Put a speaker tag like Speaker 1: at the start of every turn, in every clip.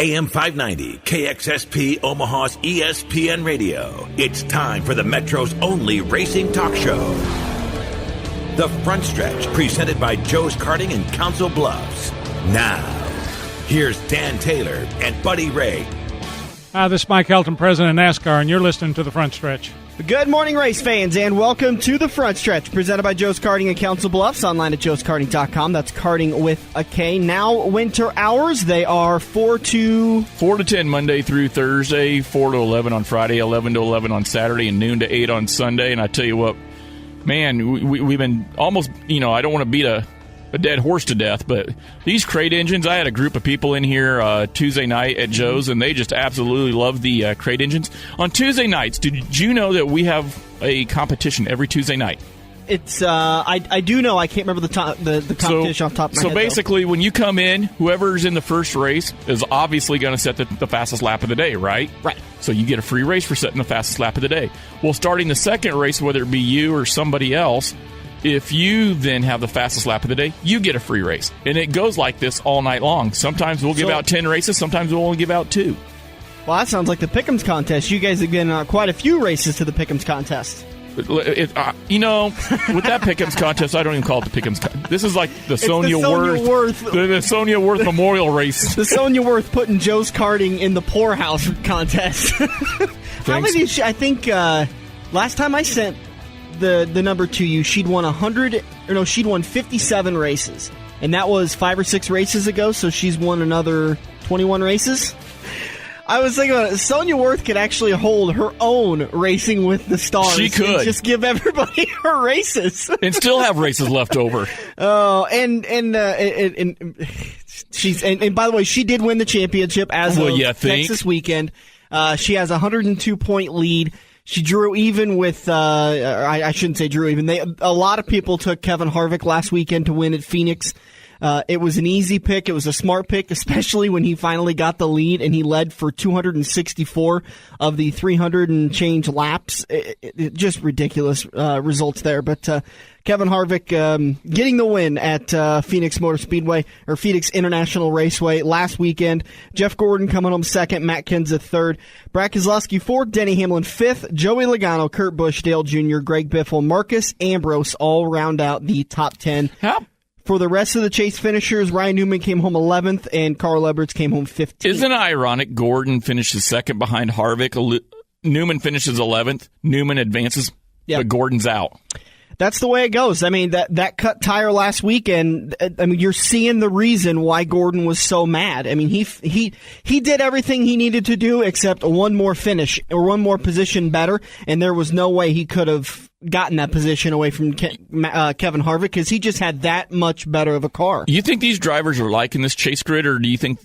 Speaker 1: AM 590, KXSP Omaha's ESPN Radio. It's time for the Metro's only racing talk show. The Front Stretch, presented by Joe's Karting in Council Bluffs. Now, here's Dan Taylor and Buddy Ray.
Speaker 2: Hi, this is Mike Helton, president of NASCAR, and you're listening to The Front Stretch.
Speaker 3: Good morning, race fans, and welcome to The Front Stretch, presented by Joe's Karting in Council Bluffs, online at joeskarting.com. That's karting with a K. Now, winter hours, they are 4 to
Speaker 4: 10 Monday through Thursday, 4 to 11 on Friday, 11 to 11 on Saturday, and noon to 8 on Sunday. And I tell you what, man, we've been almost, I don't want to beat a dead horse to death, but these crate engines, I had a group of people in here Tuesday night at Joe's, and they just absolutely love the crate engines. On Tuesday nights, did you know that we have a competition every Tuesday night?
Speaker 3: It's I do know. I can't remember the competition off the top of my head. So
Speaker 4: basically, when you come in, whoever's in the first race is obviously going to set the fastest lap of the day, right?
Speaker 3: Right.
Speaker 4: So you get a free race for setting the fastest lap of the day. Well, starting the second race, whether it be you or somebody else, if you then have the fastest lap of the day, you get a free race. And it goes like this all night long. Sometimes we'll give out 10 races. Sometimes we'll only give out 2.
Speaker 3: Well, that sounds like the Pick'ems contest. You guys have given quite a few races to the Pick'ems contest.
Speaker 4: With that Pick'ems contest, I don't even call it the Pick'ems contest. This is like the Sonia Worth. The Sonia Worth Memorial Race.
Speaker 3: The Sonia Worth putting Joe's Karting in the poorhouse contest. How many? I think last time I sent the number to you, she'd won 57 races, and that was 5 or 6 races ago. So she's won another 21 races. I was thinking about it. Sonia Worth could actually hold her own Racing with the Stars.
Speaker 4: She could
Speaker 3: and just give everybody her races
Speaker 4: and still have races left over.
Speaker 3: Oh, and she's and by the way, she did win the championship as of Texas weekend. She has a 102-point lead. She drew even with, I shouldn't say drew even. A lot of people took Kevin Harvick last weekend to win at Phoenix. It was an easy pick. It was a smart pick, especially when he finally got the lead and he led for 264 of the 300 and change laps. Just ridiculous results there. But Kevin Harvick getting the win at Phoenix Motor Speedway, or Phoenix International Raceway last weekend. Jeff Gordon coming home second, Matt Kenseth third, Brad Keselowski fourth, Denny Hamlin fifth, Joey Logano, Kurt Busch, Dale Jr., Greg Biffle, Marcus Ambrose all round out the top 10.
Speaker 4: Yep.
Speaker 3: For the rest of the chase finishers, Ryan Newman came home 11th and Carl Edwards came home 15th.
Speaker 4: Isn't it ironic? Gordon finishes second behind Harvick. Newman finishes 11th. Newman advances, but Gordon's out.
Speaker 3: That's the way it goes. I mean, that cut tire last weekend, you're seeing the reason why Gordon was so mad. I mean, he did everything he needed to do except one more finish or one more position better, and there was no way he could have gotten that position away from Kevin Harvick because he just had that much better of a car.
Speaker 4: You think these drivers are liking this chase grid, or do you think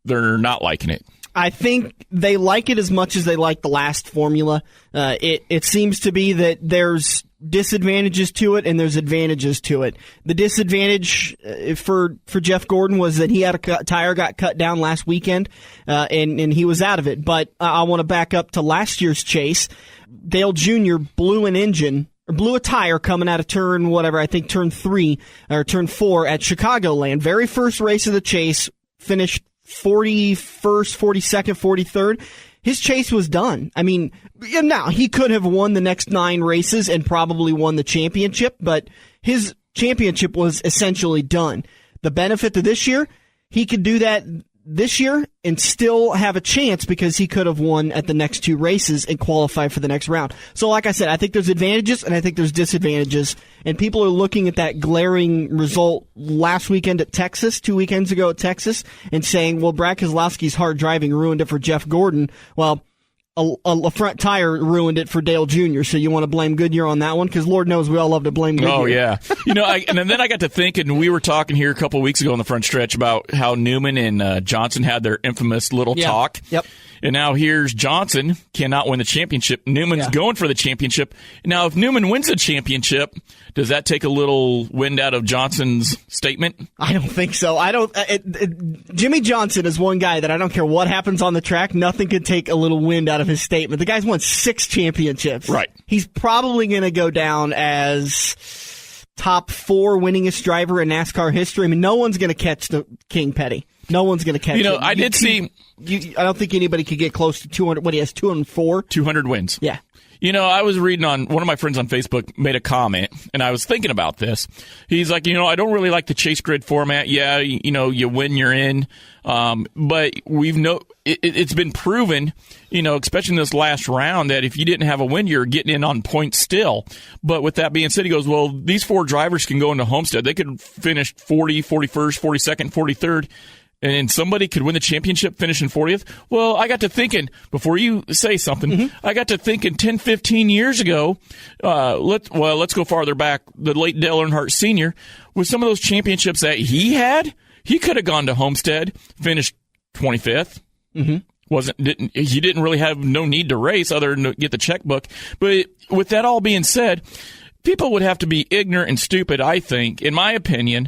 Speaker 4: they're not liking it?
Speaker 3: I think they like it as much as they like the last formula. It seems to be that there's disadvantages to it and there's advantages to it. The disadvantage for Jeff Gordon was that he had a tire got cut down last weekend, and he was out of it. But I want to back up to last year's chase. Dale Jr. blew a tire coming out of turn 4 at Chicagoland. Very first race of the chase, finished 41st, 42nd, 43rd. His chase was done. I mean, now he could have won the next 9 races and probably won the championship, but his championship was essentially done. The benefit to this year, he could do that this year and still have a chance because he could have won at the next 2 races and qualify for the next round. So like I said, I think there's advantages and I think there's disadvantages, and people are looking at that glaring result last weekend at Texas, 2 weekends ago at Texas, and saying, well, Brad Keselowski's hard driving ruined it for Jeff Gordon. Well, a front tire ruined it for Dale Jr., so you want to blame Goodyear on that one? Because Lord knows we all love to blame Goodyear.
Speaker 4: Oh, yeah. And then I got to thinking, we were talking here a couple of weeks ago on the front stretch about how Newman and Johnson had their infamous little talk.
Speaker 3: Yep.
Speaker 4: And now here's Johnson, cannot win the championship. Newman's going for the championship. Now, if Newman wins the championship, does that take a little wind out of Johnson's statement?
Speaker 3: I don't think so. Jimmy Johnson is one guy that I don't care what happens on the track, nothing could take a little wind out of his statement. The guy's won 6 championships.
Speaker 4: Right.
Speaker 3: He's probably going to go down as top 4 winningest driver in NASCAR history. I mean, no one's going to catch the King Petty. No one's going to catch him.
Speaker 4: I did see.
Speaker 3: I don't think anybody could get close to 200. What, he has 204?
Speaker 4: 200 wins.
Speaker 3: Yeah.
Speaker 4: I was reading on one of my friends on Facebook made a comment, and I was thinking about this. He's like, I don't really like the chase grid format. Yeah, you win, you're in. But it's been proven, especially in this last round, that if you didn't have a win, you're getting in on points still. But with that being said, he goes, well, these 4 drivers can go into Homestead. They could finish 40, 41st, 42nd, 43rd. And somebody could win the championship finishing 40th. Well, I got to thinking, before you say something, I got to thinking 10, 15 years ago, let's go farther back, the late Dale Earnhardt Sr., with some of those championships that he had, he could have gone to Homestead, finished 25th. He didn't really have no need to race other than to get the checkbook. But with that all being said, people would have to be ignorant and stupid, I think, in my opinion,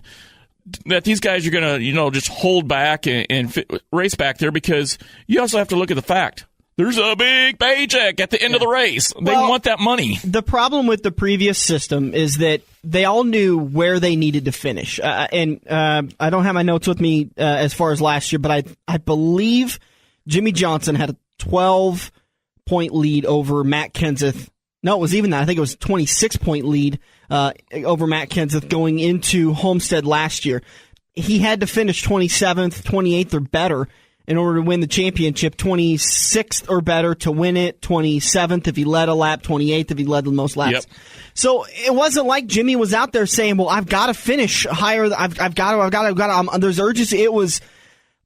Speaker 4: that these guys are going to, just hold back and race back there, because you also have to look at the fact. There's a big paycheck at the end of the race. They want that money. The
Speaker 3: problem with the previous system is that they all knew where they needed to finish. I don't have my notes with me as far as last year, but I believe Jimmy Johnson had a 12-point lead over Matt Kenseth. No, it was even that. I think it was a 26-point lead over Matt Kenseth going into Homestead last year. He had to finish 27th, 28th, or better in order to win the championship. 26th or better to win it. 27th if he led a lap. 28th if he led the most laps.
Speaker 4: Yep.
Speaker 3: So it wasn't like Jimmy was out there saying, "Well, I've got to finish higher. I've got to." There's urgency. It was,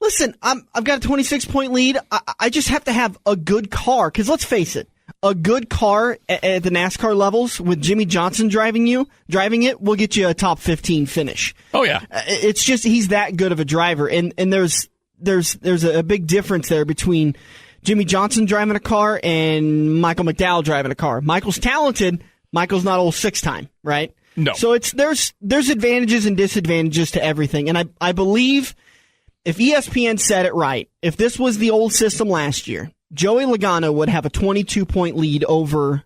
Speaker 3: listen, I've got a 26-point lead. I just have to have a good car, because let's face it. A good car at the NASCAR levels with Jimmy Johnson driving it will get you a top 15 finish.
Speaker 4: Oh yeah.
Speaker 3: It's just, he's that good of a driver, and there's a big difference there between Jimmy Johnson driving a car and Michael McDowell driving a car. Michael's talented. Michael's not old 6-time, right?
Speaker 4: No.
Speaker 3: So there's advantages and disadvantages to everything, and I believe if ESPN said it right, if this was the old system last year, Joey Logano would have a 22-point lead over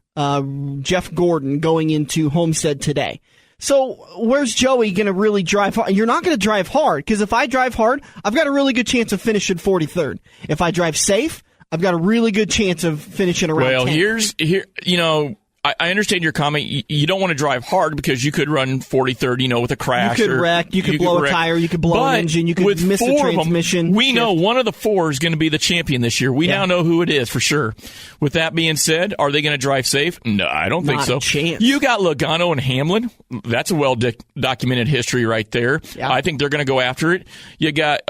Speaker 3: Jeff Gordon going into Homestead today. So where's Joey going to really drive hard? You're not going to drive hard, because if I drive hard, I've got a really good chance of finishing 43rd. If I drive safe, I've got a really good chance of finishing around 10th.
Speaker 4: I understand your comment. You don't want to drive hard because you could run 43rd, with a crash.
Speaker 3: You could wreck. You could blow a tire. You could blow an engine. You could miss a transmission.
Speaker 4: We know one of the 4 is going to be the champion this year. We now know who it is for sure. With that being said, are they going to drive safe? No, I don't think so.
Speaker 3: Not a chance.
Speaker 4: You got Logano and Hamlin. That's a well-documented history right there. Yeah. I think they're going to go after it. You got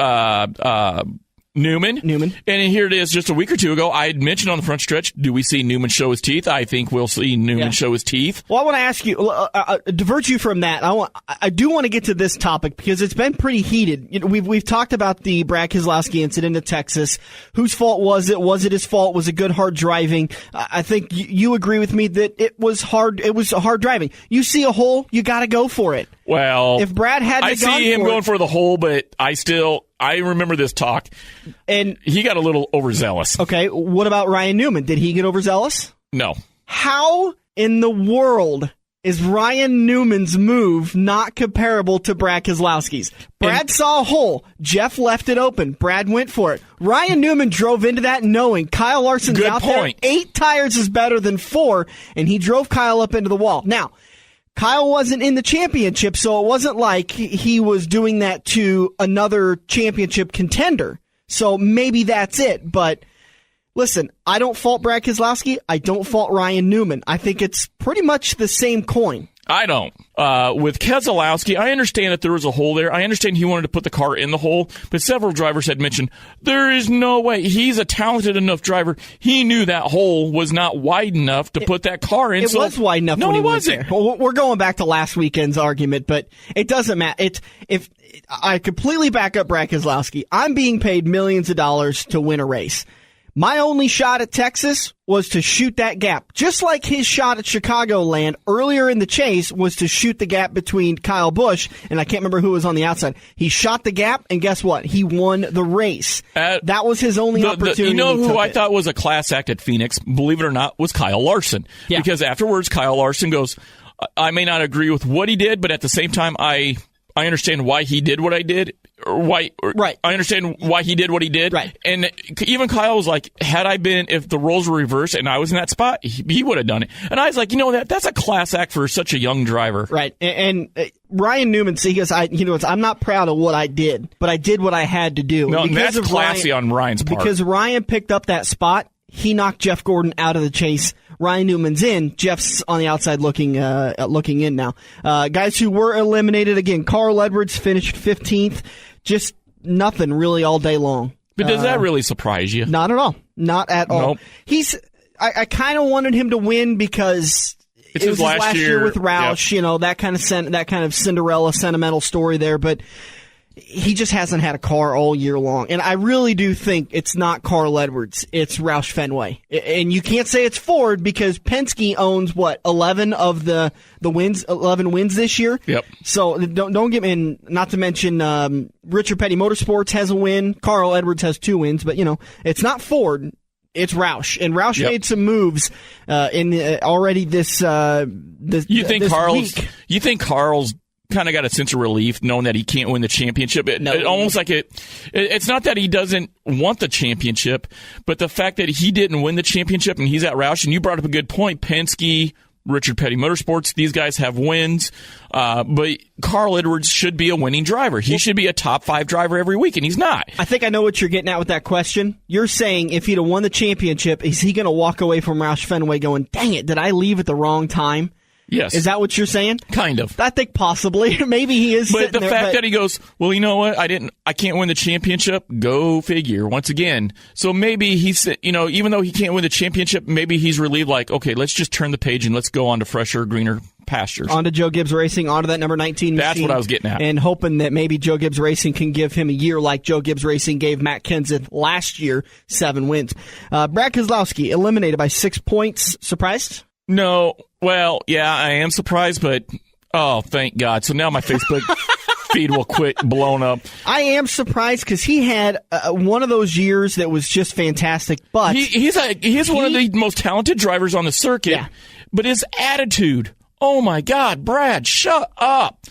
Speaker 4: Newman. And here it is, just a week or two ago, I had mentioned on the front stretch, do we see Newman show his teeth? I think we'll see Newman show his teeth.
Speaker 3: Well, I want to ask you, divert you from that. I do want to get to this topic, because it's been pretty heated. We've talked about the Brad Keselowski incident in Texas. Whose fault was it? Was it his fault? Was it good hard driving? I think you agree with me that it was hard. It was hard driving. You see a hole, you got to go for it.
Speaker 4: Well,
Speaker 3: if Brad had
Speaker 4: I see him going for the hole, but I remember this talk, and he got a little overzealous.
Speaker 3: Okay, what about Ryan Newman? Did he get overzealous?
Speaker 4: No.
Speaker 3: How in the world is Ryan Newman's move not comparable to Brad Keselowski's? Brad saw a hole. Jeff left it open. Brad went for it. Ryan Newman drove into that knowing Kyle Larson's out there. 8 tires is better than 4, and he drove Kyle up into the wall. Now, Kyle wasn't in the championship, so it wasn't like he was doing that to another championship contender. So maybe that's it. But listen, I don't fault Brad Keselowski. I don't fault Ryan Newman. I think it's pretty much the same coin.
Speaker 4: I don't. With Keselowski, I understand that there was a hole there. I understand he wanted to put the car in the hole, but several drivers had mentioned there is no way. He's a talented enough driver. He knew that hole was not wide enough to put that car in.
Speaker 3: It was wide enough.
Speaker 4: No, it wasn't.
Speaker 3: Well, we're going back to last weekend's argument, but it doesn't matter. If I completely back up Brad Keselowski, I'm being paid millions of dollars to win a race. My only shot at Texas was to shoot that gap. Just like his shot at Chicagoland earlier in the chase was to shoot the gap between Kyle Busch, and I can't remember who was on the outside. He shot the gap, and guess what? He won the race. That was his only opportunity.
Speaker 4: You know who I thought was a class act at Phoenix, believe it or not, was Kyle Larson. Yeah. Because afterwards, Kyle Larson goes, I may not agree with what he did, but at the same time, I understand why he did what he did. why.
Speaker 3: Right.
Speaker 4: I understand why he did what he did.
Speaker 3: Right.
Speaker 4: And even Kyle was like, if the roles were reversed and I was in that spot, he would have done it. And I was like, that's a class act for such a young driver.
Speaker 3: Right. And Ryan Newman, he goes, I'm not proud of what I did, but I did what I had to do.
Speaker 4: No, and that's classy on Ryan's part.
Speaker 3: Because Ryan picked up that spot, he knocked Jeff Gordon out of the chase. Ryan Newman's in. Jeff's on the outside looking in now. Guys who were eliminated, again, Carl Edwards finished 15th. Just nothing really all day long.
Speaker 4: But does that really surprise you?
Speaker 3: Not at all. Not at all.
Speaker 4: Nope.
Speaker 3: I kind of wanted him to win because it was his last year with Roush, yep. that kind of Cinderella sentimental story there, but he just hasn't had a car all year long. And I really do think it's not Carl Edwards, it's Roush Fenway. And you can't say it's Ford because Penske owns 11 of the wins, 11 wins this year.
Speaker 4: Yep.
Speaker 3: So don't get me, not to mention Richard Petty Motorsports has a win, Carl Edwards has 2 wins, but it's not Ford. It's Roush, and Roush made some moves already this week.
Speaker 4: You think Carl's kind of got a sense of relief knowing that he can't win the championship? It almost like it's not that he doesn't want the championship, but the fact that he didn't win the championship and he's at Roush, and you brought up a good point, Penske, Richard Petty Motorsports, these guys have wins, but Carl Edwards should be a winning driver. He should be a top 5 driver every week, and he's not.
Speaker 3: I think I know what you're getting at with that question. You're saying if he'd have won the championship, is he going to walk away from Roush Fenway going, dang it, did I leave at the wrong time?
Speaker 4: Yes.
Speaker 3: Is that what you're saying?
Speaker 4: Kind of.
Speaker 3: I think possibly. Maybe he is.
Speaker 4: But the fact that he goes, well, you know what? I can't win the championship. Go figure. Once again. So maybe he's, even though he can't win the championship, maybe he's relieved. Like, okay, let's just turn the page and let's go on to fresher, greener pastures.
Speaker 3: On to Joe Gibbs Racing, on to that number 19 machine.
Speaker 4: That's what I was getting at.
Speaker 3: And hoping that maybe Joe Gibbs Racing can give him a year like Joe Gibbs Racing gave Matt Kenseth last year, 7 wins. Brad Keselowski eliminated by 6 points. Surprised?
Speaker 4: No. Well, yeah, I am surprised, but thank God. So now my Facebook feed will quit blowing up.
Speaker 3: I am surprised because he had one of those years that was just fantastic. But
Speaker 4: he's one of the most talented drivers on the circuit.
Speaker 3: Yeah.
Speaker 4: But his attitude, oh my God, Brad, shut up.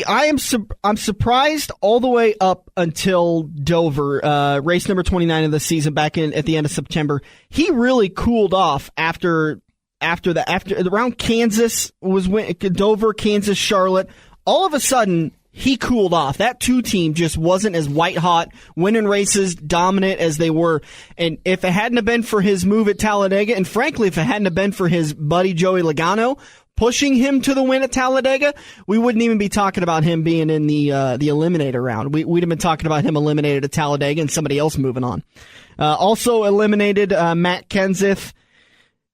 Speaker 3: I'm surprised all the way up until Dover, race number 29 of the season, back at the end of September. He really cooled off after around Kansas Dover, Kansas, Charlotte. All of a sudden, he cooled off. That 2 team just wasn't as white hot, winning races, dominant as they were. And if it hadn't have been for his move at Talladega, and frankly, if it hadn't have been for his buddy Joey Logano pushing him to the win at Talladega, we wouldn't even be talking about him being in the eliminator round. We'd have been talking about him eliminated at Talladega and somebody else moving on. Also eliminated Matt Kenseth.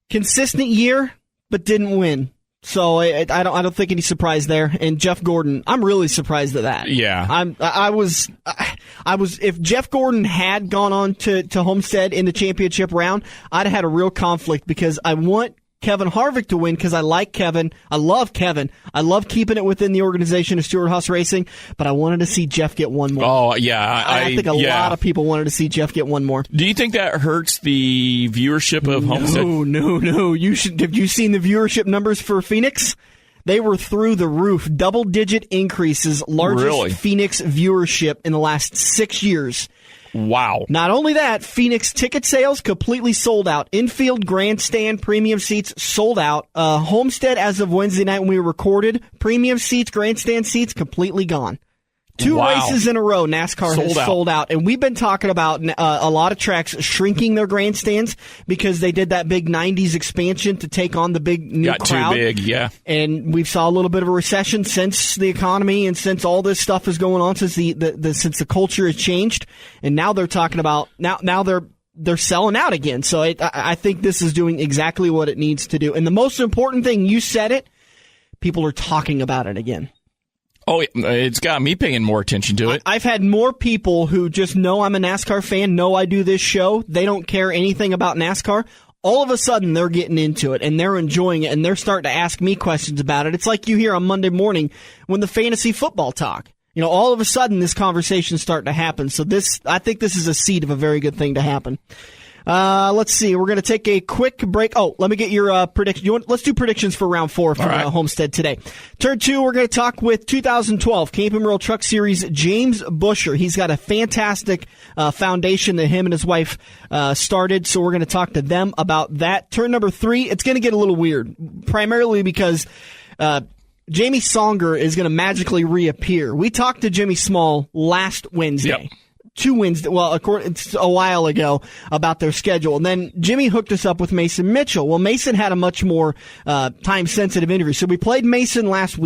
Speaker 3: Consistent year, but didn't win. So I don't think any surprise there. And Jeff Gordon, I'm really surprised at that.
Speaker 4: Yeah,
Speaker 3: I was. If Jeff Gordon had gone on to Homestead in the championship round, I'd have had a real conflict because I want Kevin Harvick to win because I like Kevin. I love Kevin. I love keeping it within the organization of Stewart-Haas Racing, but I wanted to see Jeff get one more.
Speaker 4: Oh, yeah.
Speaker 3: I think a lot of people wanted to see Jeff get one more.
Speaker 4: Do you think that hurts the viewership of Homestead?
Speaker 3: No. Have you seen the viewership numbers for Phoenix? They were through the roof. Double-digit increases. Largest Phoenix viewership in the last 6 years.
Speaker 4: Wow.
Speaker 3: Not only that, Phoenix ticket sales completely sold out. Infield grandstand premium seats sold out. Homestead, as of Wednesday night when we recorded, premium seats, grandstand seats completely gone. 2 races in a row, NASCAR has sold out. And we've been talking about a lot of tracks shrinking their grandstands because they did that big 90s expansion to take on the big new crowd.
Speaker 4: Got too big, yeah.
Speaker 3: And we've saw a little bit of a recession since the economy and since all this stuff is going on, since the culture has changed. And now they're talking about, now they're selling out again. So I think this is doing exactly what it needs to do. And the most important thing, you said it, people are talking about it again.
Speaker 4: Oh, it's got me paying more attention to it.
Speaker 3: I've had more people who just know I'm a NASCAR fan, know I do this show. They don't care anything about NASCAR. All of a sudden, they're getting into it, and they're enjoying it, and they're starting to ask me questions about it. It's like you hear on Monday morning when the fantasy football talk. All of a sudden, this conversation's starting to happen. So I think this is a seed of a very good thing to happen. Let's see. We're going to take a quick break. Oh, let me get your prediction. Let's do predictions for round 4 for Homestead today. Turn 2, we're going to talk with 2012 Camping World Truck Series James Buescher. He's got a fantastic foundation that him and his wife started, so we're going to talk to them about that. Turn number 3, it's going to get a little weird, primarily because Jamie Songer is going to magically reappear. We talked to Jimmy Small last Wednesday. Yep. 2 Wednesdays, it's a while ago, about their schedule. And then Jimmy hooked us up with Mason Mitchell. Well, Mason had a much more time-sensitive interview. So we played Mason last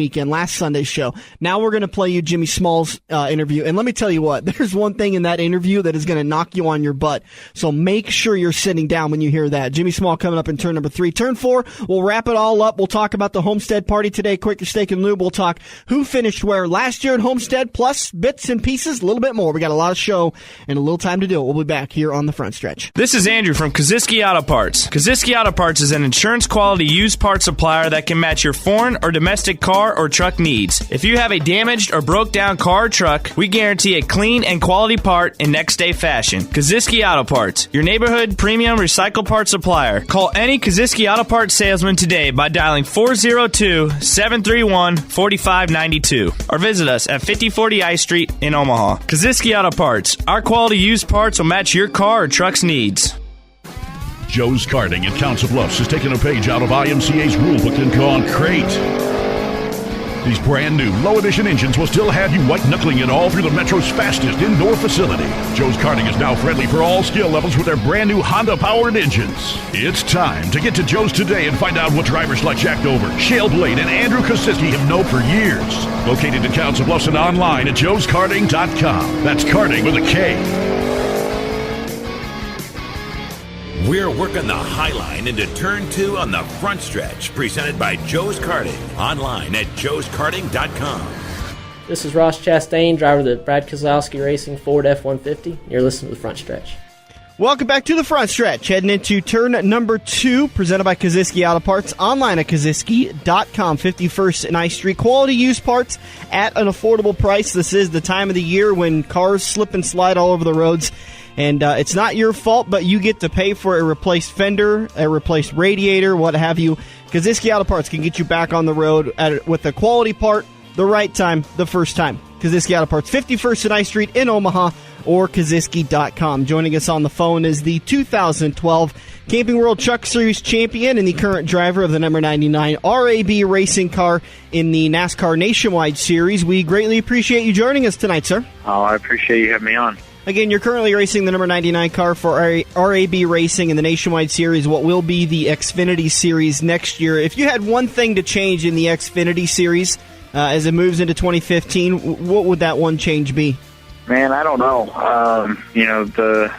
Speaker 3: Sunday's show. Now we're going to play you Jimmy Small's interview. And let me tell you what, there's one thing in that interview that is going to knock you on your butt. So make sure you're sitting down when you hear that. Jimmy Small coming up in turn number 3. Turn 4, we'll wrap it all up. We'll talk about the Homestead party today, Quaker Steak and Lube. We'll talk who finished where last year at Homestead, plus bits and pieces, a little bit more. We got a lot of show and a little time to do it. We'll be back here on the Front Stretch.
Speaker 5: This is Andrew from Kaziski Auto Parts. Kaziski Auto Parts is an insurance-quality used parts supplier that can match your foreign or domestic car or truck needs. If you have a damaged or broke-down car or truck, we guarantee a clean and quality part in next-day fashion. Kaziski Auto Parts, your neighborhood premium recycle parts supplier. Call any Kaziski Auto Parts salesman today by dialing 402-731-4592 or visit us at 5040 I Street in Omaha. Kaziski Auto Parts. Our quality used parts will match your car or truck's needs.
Speaker 6: Joe's Karting at Council Bluffs has taken a page out of IMCA's rulebook and gone great. These brand new low-emission engines will still have you white-knuckling it all through the Metro's fastest indoor facility. Joe's Karting is now friendly for all skill levels with their brand new Honda-powered engines. It's time to get to Joe's today and find out what drivers like Jack Dover, Shale Blade, and Andrew Kosiski have known for years. Located in Council Bluffs and online at joeskarting.com. That's karting with a K.
Speaker 1: We're working the High Line into turn 2 on the Front Stretch, presented by Joe's Karting, online at joeskarting.com.
Speaker 7: This is Ross Chastain, driver of the Brad Keselowski Racing Ford F-150. You're listening to the Front Stretch.
Speaker 3: Welcome back to the Front Stretch. Heading into turn number 2, presented by Kaziski Auto Parts, online at kaziski.com. 51st and I Street. Quality used parts at an affordable price. This is the time of the year when cars slip and slide all over the roads. And it's not your fault, but you get to pay for a replaced fender, a replaced radiator, what have you. Kaziski Auto Parts can get you back on the road with a quality part, the right time, the first time. Kaziski Auto Parts, 51st and I Street in Omaha, or kaziski.com. Joining us on the phone is the 2012 Camping World Truck Series champion and the current driver of the number 99 RAB racing car in the NASCAR Nationwide Series. We greatly appreciate you joining us tonight, sir.
Speaker 8: Oh, I appreciate you having me on.
Speaker 3: Again, you're currently racing the number 99 car for RAB Racing in the Nationwide Series, what will be the Xfinity Series next year. If you had one thing to change in the Xfinity Series as it moves into 2015, what would that one change be?
Speaker 8: Man, I don't know. The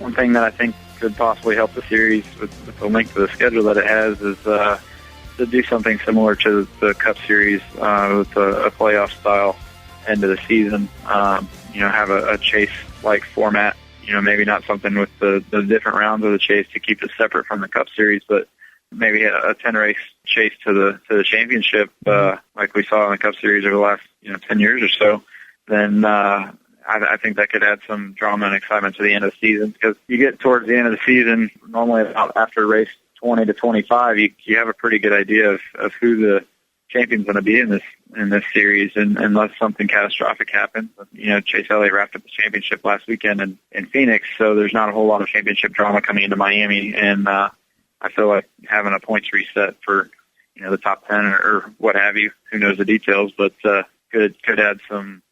Speaker 8: one thing that I think could possibly help the series with the length of the schedule that it has is to do something similar to the Cup Series with a playoff-style end of the season. Have a chase-like format. Maybe not something with the different rounds of the chase to keep it separate from the Cup Series, but maybe a 10-race chase to the championship, like we saw in the Cup Series over the last 10 years or so. Then I think that could add some drama and excitement to the end of the season, because you get towards the end of the season, normally about after race 20 to 25, you have a pretty good idea of who the champion's going to be in this series, and unless something catastrophic happens. Chase Elliott wrapped up the championship last weekend in Phoenix, so there's not a whole lot of championship drama coming into Miami, and I feel like having a points reset for the top 10 or what have you, who knows the details, but could add some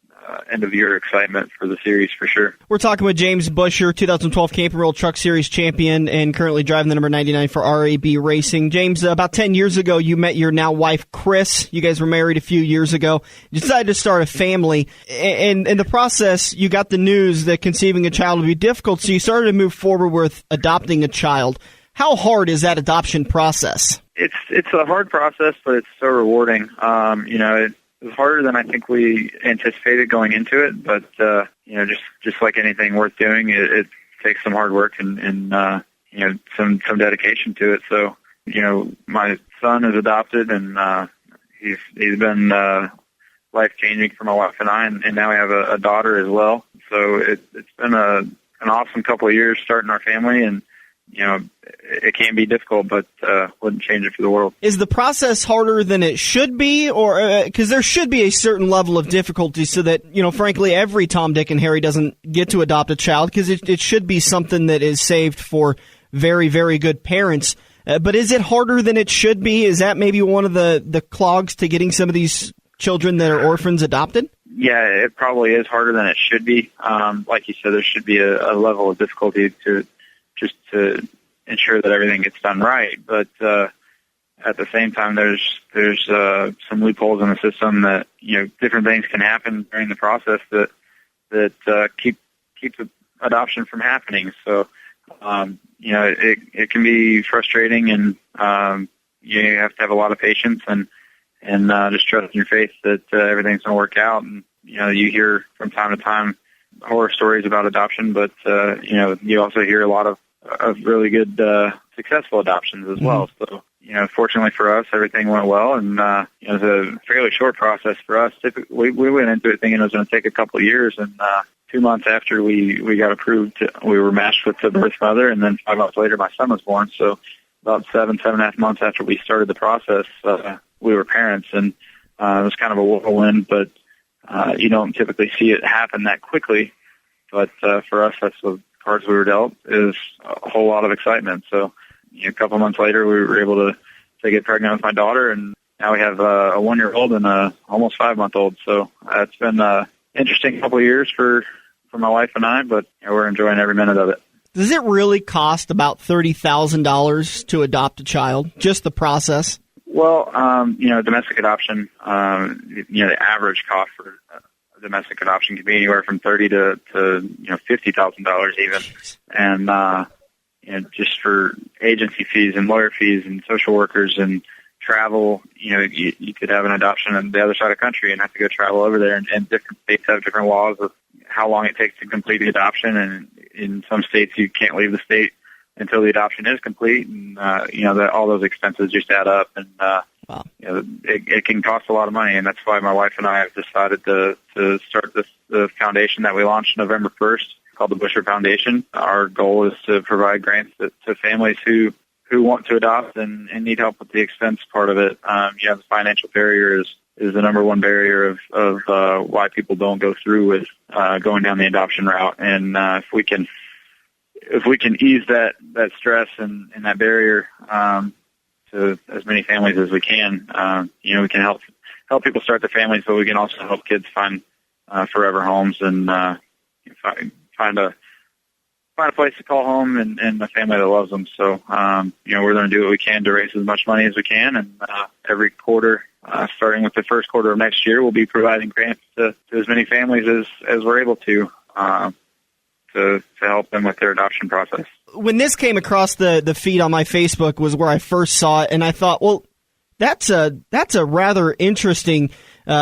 Speaker 8: end-of-year excitement for the series for sure.
Speaker 3: We're talking with James Buescher, 2012 Camping World Truck Series champion and currently driving the number 99 for RAB Racing. James, about 10 years ago, you met your now wife, Chris. You guys were married a few years ago. You decided to start a family. And in the process, you got the news that conceiving a child would be difficult, so you started to move forward with adopting a child. How hard is that adoption process?
Speaker 8: It's a hard process, but it's so rewarding. It was harder than I think we anticipated going into it, but just like anything worth doing, it takes some hard work and some dedication to it. So my son is adopted, and he's been life changing for my wife and I, and now we have a daughter as well. So it's been an awesome couple of years starting our family, and it can be difficult, but wouldn't change it for the world.
Speaker 3: Is the process harder than it should be, or because there should be a certain level of difficulty so that, frankly, every Tom, Dick, and Harry doesn't get to adopt a child, because it should be something that is saved for very, very good parents. But is it harder than it should be? Is that maybe one of the clogs to getting some of these children that are orphans adopted?
Speaker 8: Yeah, it probably is harder than it should be. Like you said, there should be a level of difficulty to ensure that everything gets done right. But at the same time, there's some loopholes in the system that, different things can happen during the process that keep the adoption from happening. So, it can be frustrating, and you have to have a lot of patience and just trust in your faith that everything's going to work out. And, you hear from time to time horror stories about adoption, but, you also hear a lot of really good successful adoptions as well. So, fortunately for us, everything went well, and it was a fairly short process for us. Typically, we went into it thinking it was going to take a couple of years, and 2 months after we got approved, we were matched with the birth mother, and then 5 months later, my son was born. So about 7.5 months after we started the process, we were parents, and it was kind of a whirlwind, but you don't typically see it happen that quickly. But for us, that's the cards we were dealt, is a whole lot of excitement. So a couple months later, we were able to get pregnant with my daughter, and now we have a 1-year-old and a almost 5-month-old. So it's been an interesting couple of years for my wife and I, but we're enjoying every minute of it.
Speaker 3: Does it really cost about $30,000 to adopt a child, just the process?
Speaker 8: Well, domestic adoption, the average cost for domestic adoption can be anywhere from $30,000 to $50,000 even. And just for agency fees and lawyer fees and social workers and travel, you could have an adoption on the other side of the country and have to go travel over there, and different states have different laws of how long it takes to complete the adoption, and in some states you can't leave the state until the adoption is complete, and that all those expenses just add up, and
Speaker 3: wow.
Speaker 8: It can cost a lot of money, and that's why my wife and I have decided to start the foundation that we launched November 1st, called the Buescher Foundation. Our goal is to provide grants to families who want to adopt and need help with the expense part of it. The financial barrier is the number one barrier of why people don't go through with going down the adoption route. And if we can ease that stress and that barrier to as many families as we can, we can help people start their families, but we can also help kids find forever homes and find a place to call home and a family that loves them. So, we're going to do what we can to raise as much money as we can. And every quarter, starting with the first quarter of next year, we'll be providing grants to as many families as we're able to help them with their adoption process.
Speaker 3: When this came across the feed on my Facebook was where I first saw it, and I thought, well, that's a rather interesting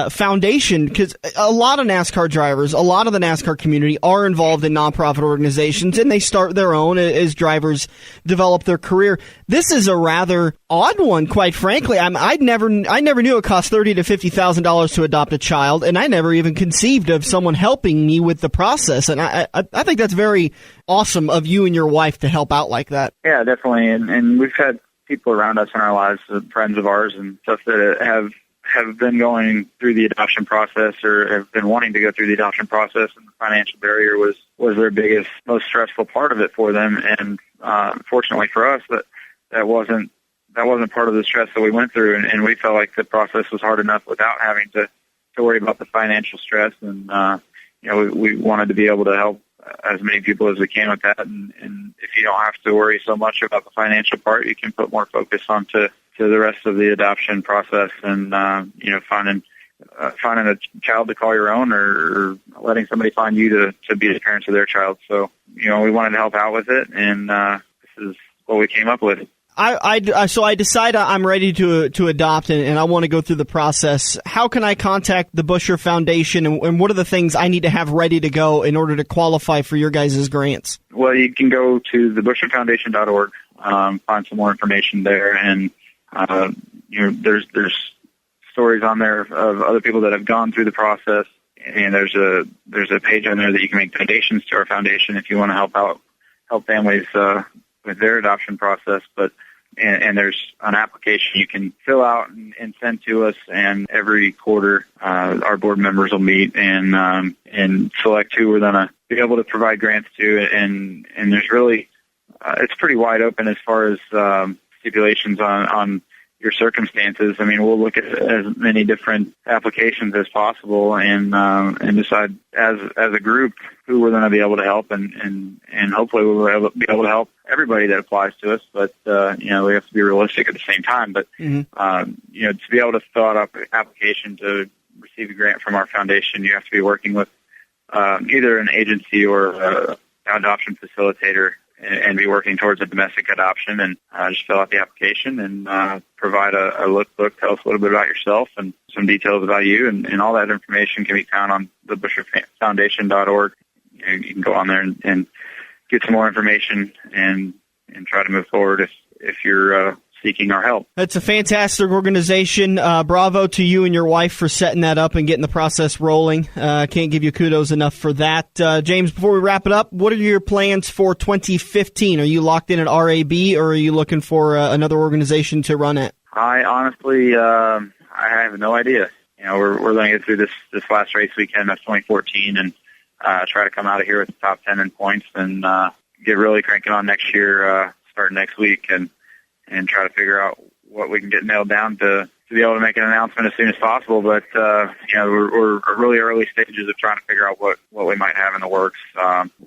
Speaker 3: foundation, because a lot of NASCAR drivers, a lot of the NASCAR community are involved in nonprofit organizations, and they start their own as drivers develop their career. This is a rather odd one, quite frankly. I never knew it cost $30,000 to $50,000 to adopt a child, and I never even conceived of someone helping me with the process. And I think that's very awesome of you and your wife to help out like that.
Speaker 8: Yeah, definitely. And we've had people around us in our lives, friends of ours and stuff, that have been going through the adoption process or have been wanting to go through the adoption process, and the financial barrier was their biggest, most stressful part of it for them. And fortunately for us, that wasn't part of the stress that we went through, and we felt like the process was hard enough without having to worry about the financial stress. And we wanted to be able to help as many people as we can with that. And if you don't have to worry so much about the financial part, you can put more focus onto the rest of the adoption process, and finding a child to call your own, or letting somebody find you to be the parents of their child. So we wanted to help out with it, and this is what we came up with.
Speaker 3: So I decide I'm ready to adopt, and I want to go through the process. How can I contact the Buescher Foundation, and what are the things I need to have ready to go in order to qualify for your guys' grants?
Speaker 8: Well, you can go to thebuescherfoundation.org, find some more information there, and there's stories on there of other people that have gone through the process, and there's a page on there that you can make donations to our foundation if you want to help families their adoption process, and there's an application you can fill out and send to us, and every quarter our board members will meet and select who we're going to be able to provide grants to, and there's really it's pretty wide open as far as stipulations on your circumstances. I mean, we'll look at as many different applications as possible and decide as a group who we're going to be able to help, and hopefully we'll be able to help everybody that applies to us. But we have to be realistic at the same time. But to be able to fill out an application to receive a grant from our foundation, you have to be working with either an agency or an adoption facilitator, and be working towards a domestic adoption, and just fill out the application and provide a lookbook. Tell us a little bit about yourself and some details about you, and all that information can be found on the BuescherFoundation.org. You can go on there and get some more information and try to move forward if you're seeking our help.
Speaker 3: That's a fantastic organization. Bravo to you and your wife for setting that up and getting the process rolling. Can't give you kudos enough for that. James, before we wrap it up, what are your plans for 2015? Are you locked in at RAB, or are you looking for another organization to run it?
Speaker 8: I honestly, I have no idea. We're going to get through this last race weekend of 2014 and try to come out of here with the top 10 in points and get really cranking on next year, starting next week, and try to figure out what we can get nailed down to be able to make an announcement as soon as possible. But, we're really early stages of trying to figure out what we might have in the works.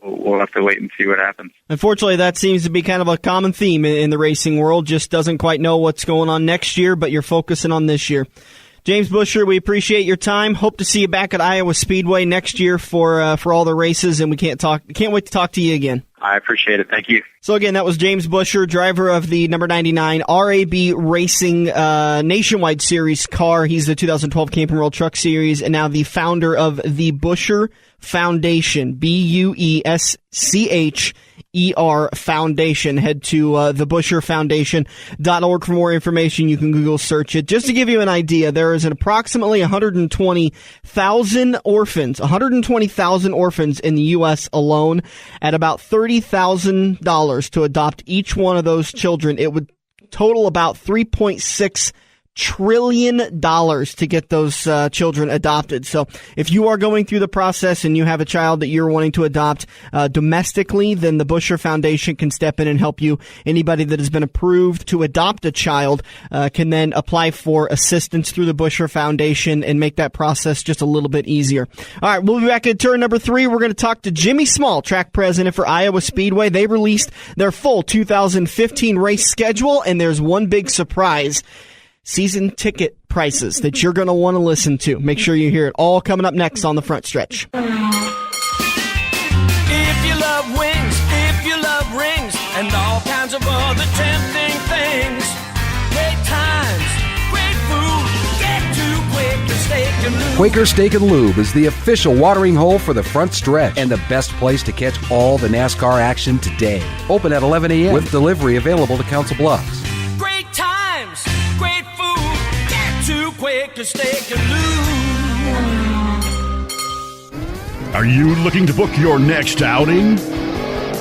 Speaker 8: We'll have to wait and see what happens.
Speaker 3: Unfortunately, that seems to be kind of a common theme in the racing world. Just doesn't quite know what's going on next year, but you're focusing on this year. James Buescher, we appreciate your time. Hope to see you back at Iowa Speedway next year for all the races, and we can't wait to talk to you again.
Speaker 8: I appreciate it. Thank you.
Speaker 3: So again, that was James Buescher, driver of the number 99 RAB Racing Nationwide Series car. He's the 2012 Camping World Truck Series, and now the founder of the Buescher Foundation, BUESCHER Foundation. Head to thebuescherfoundation.org for more information. You can Google search it. Just to give you an idea, there is approximately 120,000 orphans in the U.S. alone. At about $30,000 to adopt each one of those children, it would total about $3.6 trillion to get those children adopted. So if you are going through the process and you have a child that you're wanting to adopt domestically, then the Buescher Foundation can step in and help you. Anybody that has been approved to adopt a child can then apply for assistance through the Buescher Foundation and make that process just a little bit easier. All right, we'll be back at turn number 3. We're going to talk to Jimmy Small, track president for Iowa Speedway. They released their full 2015 race schedule, and there's one big surprise: season ticket prices that you're going to want to listen to. Make sure you hear it all coming up next on The Front Stretch.
Speaker 9: If you love wings, if you love rings, and all kinds of other tempting things, great times, great food, get to Quaker Steak and Lube.
Speaker 10: Quaker Steak and Lube is the official watering hole for The Front Stretch and the best place to catch all the NASCAR action today. Open at 11 a.m. with delivery available to Council Bluffs.
Speaker 9: Great times, great food, get to Quaker Steak and Lube.
Speaker 6: Are you looking to book your next outing?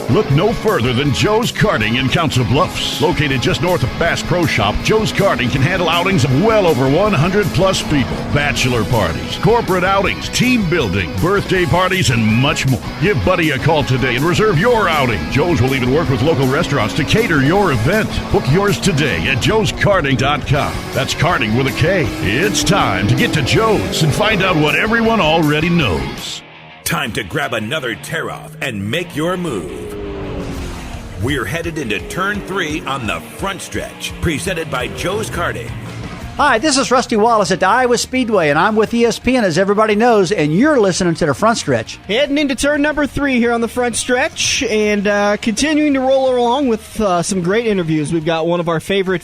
Speaker 6: Look no further than Joe's Karting in Council Bluffs. Located just north of Bass Pro Shop, Joe's Karting can handle outings of well over 100-plus people. Bachelor parties, corporate outings, team building, birthday parties, and much more. Give Buddy a call today and reserve your outing. Joe's will even work with local restaurants to cater your event. Book yours today at joeskarting.com. That's karting with a K. It's time to get to Joe's and find out what everyone already knows.
Speaker 1: Time to grab another tear-off and make your move. We're headed into Turn 3 on The Front Stretch, presented by Joe's Karting.
Speaker 11: Hi, this is Rusty Wallace at Iowa Speedway, and I'm with ESPN, as everybody knows, and you're listening to The Front Stretch.
Speaker 3: Heading into turn number 3 here on The Front Stretch, and continuing to roll along with some great interviews. We've got one of our favorite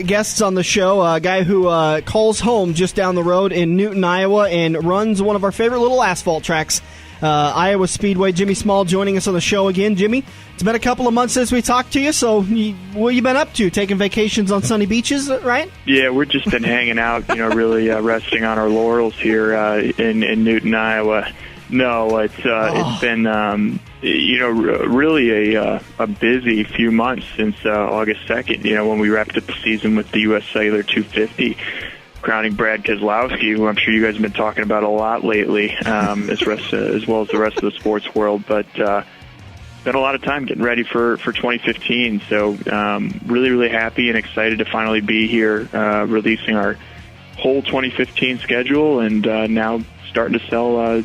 Speaker 3: guests on the show, a guy who calls home just down the road in Newton, Iowa, and runs one of our favorite little asphalt tracks, Iowa Speedway. Jimmy Small joining us on the show again. Jimmy, it's been a couple of months since we talked to you, so what you been up to? Taking vacations on sunny beaches, right?
Speaker 12: Yeah, we've just been hanging out, really resting on our laurels here in Newton, Iowa. No, it's really a busy few months since August 2nd, when we wrapped up the season with the U.S. Cellular 250, crowning Brad Keselowski, who I'm sure you guys have been talking about a lot lately, as well as the rest of the sports world. But spent a lot of time getting ready for 2015. So really, really happy and excited to finally be here, releasing our whole 2015 schedule, and now starting to sell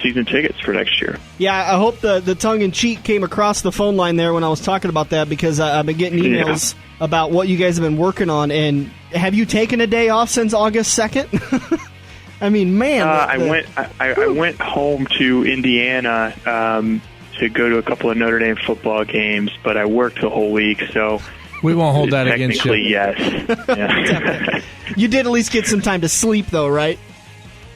Speaker 12: season tickets for next year.
Speaker 3: Yeah, I hope the tongue-in-cheek came across the phone line there when I was talking about that, because I've been getting emails about what you guys have been working on. And have you taken a day off since August 2nd? I mean, man.
Speaker 12: I went home to Indiana to go to a couple of Notre Dame football games, but I worked the whole week, so
Speaker 13: we won't hold that against you.
Speaker 12: Technically, yes. Yeah.
Speaker 3: You did at least get some time to sleep, though, right?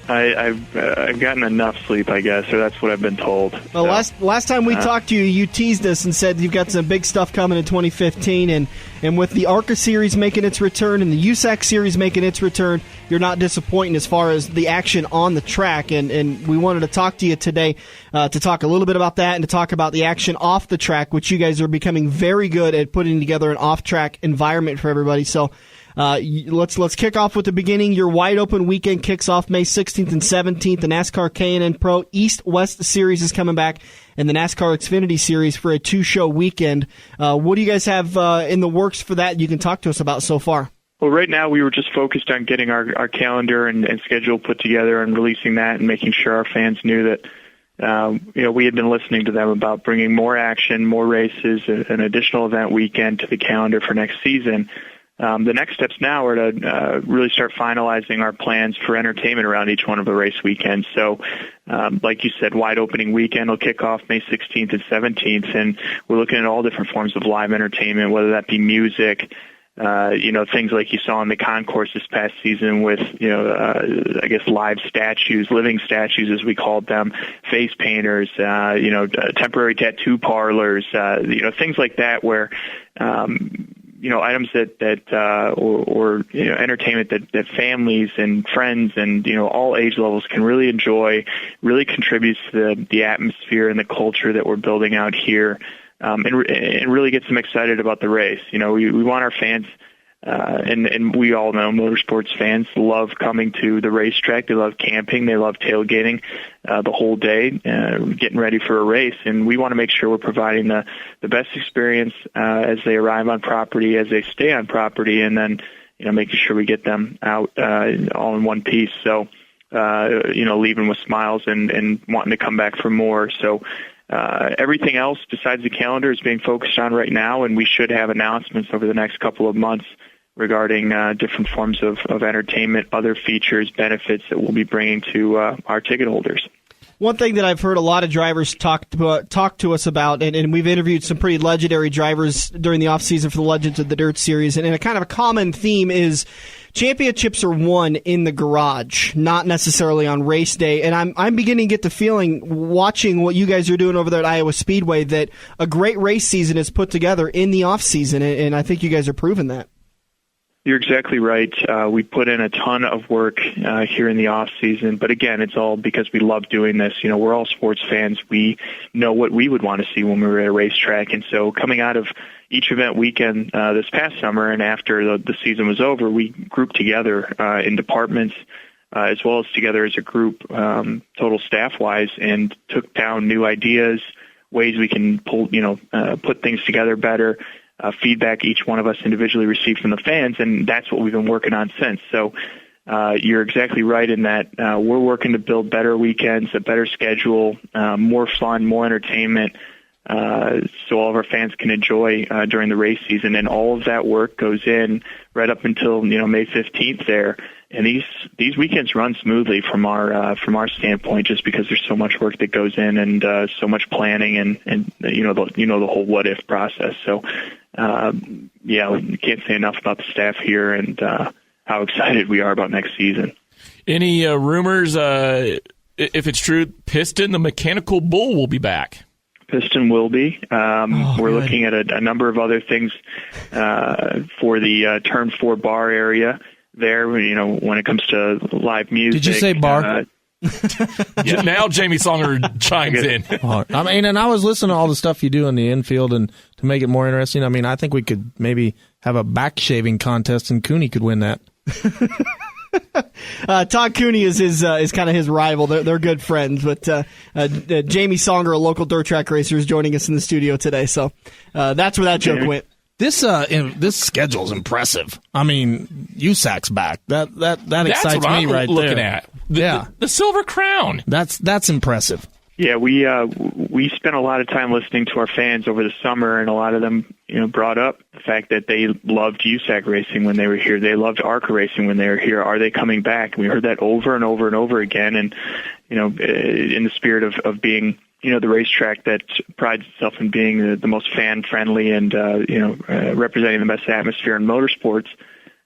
Speaker 12: I've gotten enough sleep, I guess, or that's what I've been told.
Speaker 3: Well,
Speaker 12: so,
Speaker 3: last time we talked to you, you teased us and said you've got some big stuff coming in 2015, and with the ARCA Series making its return and the USAC Series making its return, you're not disappointing as far as the action on the track, and we wanted to talk to you today to talk a little bit about that and to talk about the action off the track, which you guys are becoming very good at putting together an off-track environment for everybody. So let's kick off with the beginning. Your wide open weekend kicks off May 16th and 17th. The NASCAR K&N Pro East-West Series is coming back, and the NASCAR Xfinity Series for a 2-show weekend. What do you guys have in the works for that you can talk to us about so far?
Speaker 12: Well, right now we were just focused on getting our calendar and schedule put together and releasing that and making sure our fans knew that we had been listening to them about bringing more action, more races, an additional event weekend to the calendar for next season. The next steps now are to really start finalizing our plans for entertainment around each one of the race weekends. So, like you said, wide opening weekend will kick off May 16th and 17th, and we're looking at all different forms of live entertainment, whether that be music, things like you saw in the concourse this past season with, I guess live statues, living statues as we called them, face painters, temporary tattoo parlors, things like that where, items or entertainment that families and friends and, all age levels can really enjoy, really contributes to the atmosphere and the culture that we're building out here. And really gets them excited about the race. We want our fans, and we all know motorsports fans love coming to the racetrack. They love camping. They love tailgating the whole day, getting ready for a race. And we want to make sure we're providing the best experience as they arrive on property, as they stay on property, and then making sure we get them out all in one piece. So leaving with smiles and wanting to come back for more. So. Everything else besides the calendar is being focused on right now, and we should have announcements over the next couple of months regarding different forms of entertainment, other features, benefits that we'll be bringing to our ticket holders.
Speaker 3: One thing that I've heard a lot of drivers talk to us about, and we've interviewed some pretty legendary drivers during the offseason for the Legends of the Dirt series, and a kind of a common theme is championships are won in the garage, not necessarily on race day. And I'm beginning to get the feeling, watching what you guys are doing over there at Iowa Speedway, that a great race season is put together in the off season, and I think you guys are proving that.
Speaker 12: You're exactly right. We put in a ton of work here in the off season, but again, it's all because we love doing this. We're all sports fans. We know what we would want to see when we were at a racetrack, and so coming out of each event weekend this past summer and after the season was over, we grouped together in departments as well as together as a group, total staff-wise, and took down new ideas, ways we can put things together better. Feedback each one of us individually received from the fans, and that's what we've been working on since. So you're exactly right in that we're working to build better weekends, a better schedule, more fun, more entertainment, so all of our fans can enjoy during the race season. And all of that work goes in right up until May 15th there. And these weekends run smoothly from our standpoint, just because there's so much work that goes in and so much planning and the whole what if process. So we can't say enough about the staff here and how excited we are about next season.
Speaker 4: Any rumors? If it's true, Piston, the mechanical bull, will be back.
Speaker 12: Piston will be. We're looking at a number of other things for the Turn 4 bar area there. When it comes to live music.
Speaker 13: Did you say bar?
Speaker 4: Now Jamie Songer chimes in.
Speaker 13: I mean, and I was listening to all the stuff you do in the infield, and to make it more interesting, I mean, I think we could maybe have a back shaving contest, and Cooney could win that.
Speaker 3: Todd Cooney is kind of his rival. They're good friends, but Jamie Songer, a local dirt track racer, is joining us in the studio today. So that's where that joke went.
Speaker 13: This schedule's impressive. I mean, USAC's back. That excites me right there.
Speaker 4: Looking at the Silver Crown.
Speaker 13: That's impressive.
Speaker 12: Yeah, we spent a lot of time listening to our fans over the summer, and a lot of them, brought up the fact that they loved USAC racing when they were here. They loved ARCA racing when they were here. Are they coming back? And we heard that over and over and over again. And in the spirit of being, the racetrack that prides itself in being the most fan friendly and representing the best atmosphere in motorsports.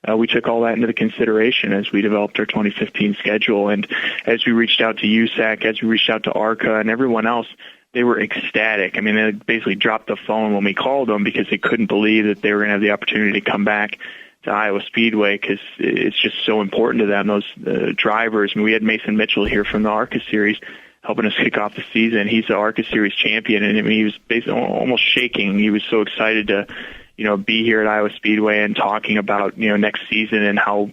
Speaker 12: We took all that into the consideration as we developed our 2015 schedule. And as we reached out to USAC, as we reached out to ARCA and everyone else, they were ecstatic. I mean, they basically dropped the phone when we called them because they couldn't believe that they were going to have the opportunity to come back to Iowa Speedway because it's just so important to them, those drivers. I mean, we had Mason Mitchell here from the ARCA Series helping us kick off the season. He's the ARCA Series champion, and I mean, he was basically almost shaking. He was so excited to be here at Iowa Speedway and talking about, next season and how,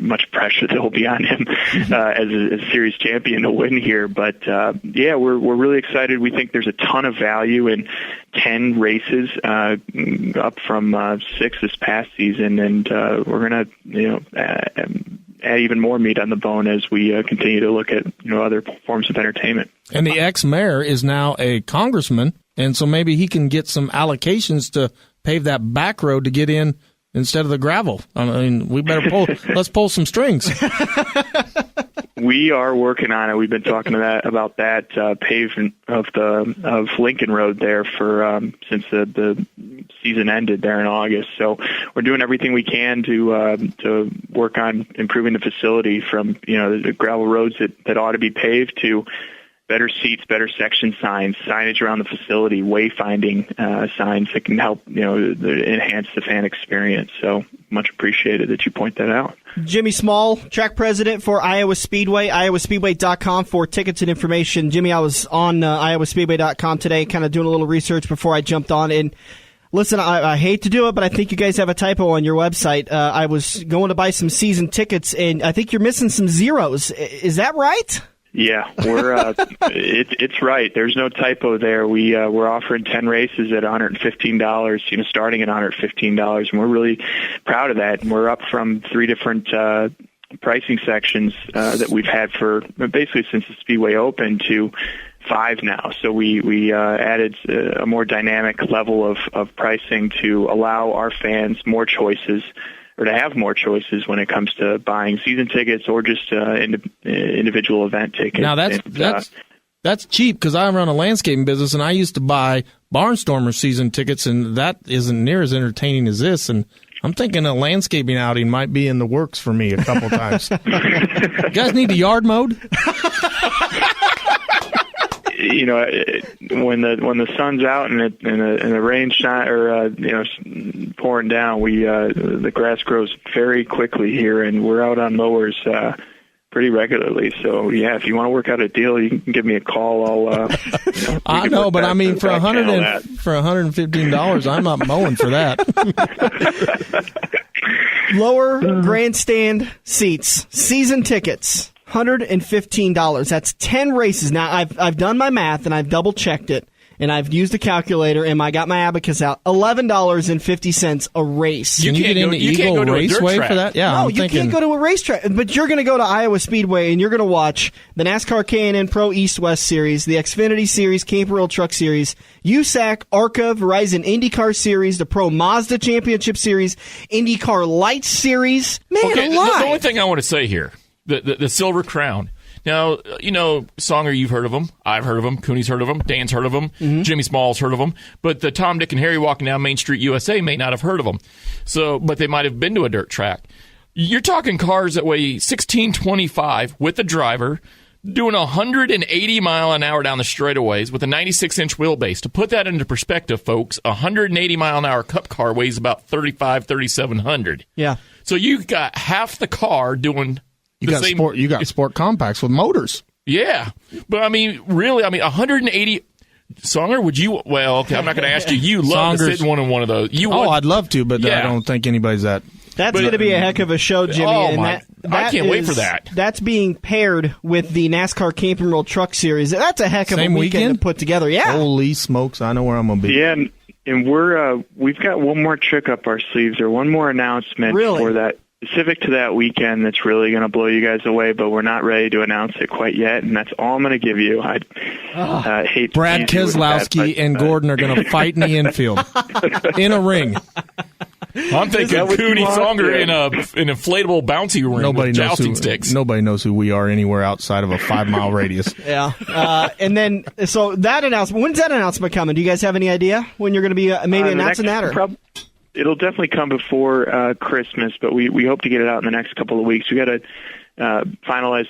Speaker 12: much pressure there will be on him as a series champion to win here. But, we're really excited. We think there's a ton of value in 10 races, up from 6 this past season. And, we're going to, add even more meat on the bone as we continue to look at, other forms of entertainment.
Speaker 13: And the ex-mayor is now a congressman, and so maybe he can get some allocations to pave that back road to get in instead of the gravel. I mean, we better let's pull some strings.
Speaker 12: We are working on it. We've been talking about that pavement of Lincoln Road there for since the season ended there in August. So we're doing everything we can to work on improving the facility from the gravel roads that ought to be paved to better seats, better section signs, signage around the facility, wayfinding signs that can help enhance the fan experience. So much appreciated that you point that out.
Speaker 3: Jimmy Small, track president for Iowa Speedway, iowaspeedway.com for tickets and information. Jimmy, I was on iowaspeedway.com today kind of doing a little research before I jumped on. And listen, I hate to do it, but I think you guys have a typo on your website. I was going to buy some season tickets, and I think you're missing some zeros. Is that right?
Speaker 12: Yeah, we're it's right. There's no typo there. We're offering 10 races at $115, starting at $115, and we're really proud of that. And we're up from 3 different pricing sections that we've had for basically since the Speedway opened to 5 now. So we added a more dynamic level of pricing to allow our fans more choices, or to have more choices when it comes to buying season tickets or just individual event tickets.
Speaker 13: Now that's cheap because I run a landscaping business and I used to buy Barnstormer season tickets, and that isn't near as entertaining as this. And I'm thinking a landscaping outing might be in the works for me a couple times. You guys need a yard mode?
Speaker 12: When the sun's out and the rain's pouring down, the grass grows very quickly here, and we're out on mowers pretty regularly. So yeah, if you want to work out a deal, you can give me a call.
Speaker 13: I know, but I mean, for $115, I'm not mowing for that.
Speaker 3: Lower grandstand seats, season tickets. $115. That's 10 races. Now, I've done my math, and I've double-checked it, and I've used a calculator, and I got my abacus out. $11.50 a race.
Speaker 13: Can you get into Eagle Raceway for that? Yeah,
Speaker 3: no, you can't go to a racetrack. But you're going to go to Iowa Speedway, and you're going to watch the NASCAR K&N Pro East-West Series, the Xfinity Series, Camper World Truck Series, USAC, ARCA, Verizon IndyCar Series, the Pro Mazda Championship Series, IndyCar Lights Series. Man,
Speaker 4: the only thing I want to say here, the Silver Crown. Now, Songer, you've heard of them. I've heard of them. Cooney's heard of them. Dan's heard of them. Mm-hmm. Jimmy Small's heard of them. But the Tom, Dick, and Harry walking down Main Street USA may not have heard of them. But they might have been to a dirt track. You're talking cars that weigh 1625 with a driver, doing 180 mile an hour down the straightaways with a 96-inch wheelbase. To put that into perspective, folks, a 180 mile an hour Cup car weighs about 3,700.
Speaker 3: Yeah.
Speaker 4: So you got half the car doing
Speaker 13: You got sport compacts with motors.
Speaker 4: Yeah, but I mean, really, 180. Songer, would you? Well, okay, I'm not going to ask you. You love to sit in one of those.
Speaker 13: I'd love to, but I don't think anybody's that.
Speaker 3: That's going to be a heck of a show, Jimmy.
Speaker 4: I can't wait for that.
Speaker 3: That's being paired with the NASCAR Camping World Truck Series. That's a heck of a weekend to put together. Yeah.
Speaker 13: Holy smokes! I know where I'm going to be.
Speaker 12: Yeah, and we've got one more trick up our sleeves, or one more announcement for that. Specific to that weekend, that's really going to blow you guys away, but we're not ready to announce it quite yet, and that's all I'm going to give you. I hate
Speaker 13: Brad Keselowski and Gordon are going to fight in the infield in a ring.
Speaker 4: I'm thinking Cooney Songer in an inflatable bouncy ring with jousting sticks.
Speaker 13: Nobody knows who we are anywhere outside of a 5-mile radius.
Speaker 3: Yeah. And then, so that announcement, when's that announcement coming? Do you guys have any idea when you're going to be maybe announcing that?
Speaker 12: It'll definitely come before Christmas, but we hope to get it out in the next couple of weeks. We got to finalize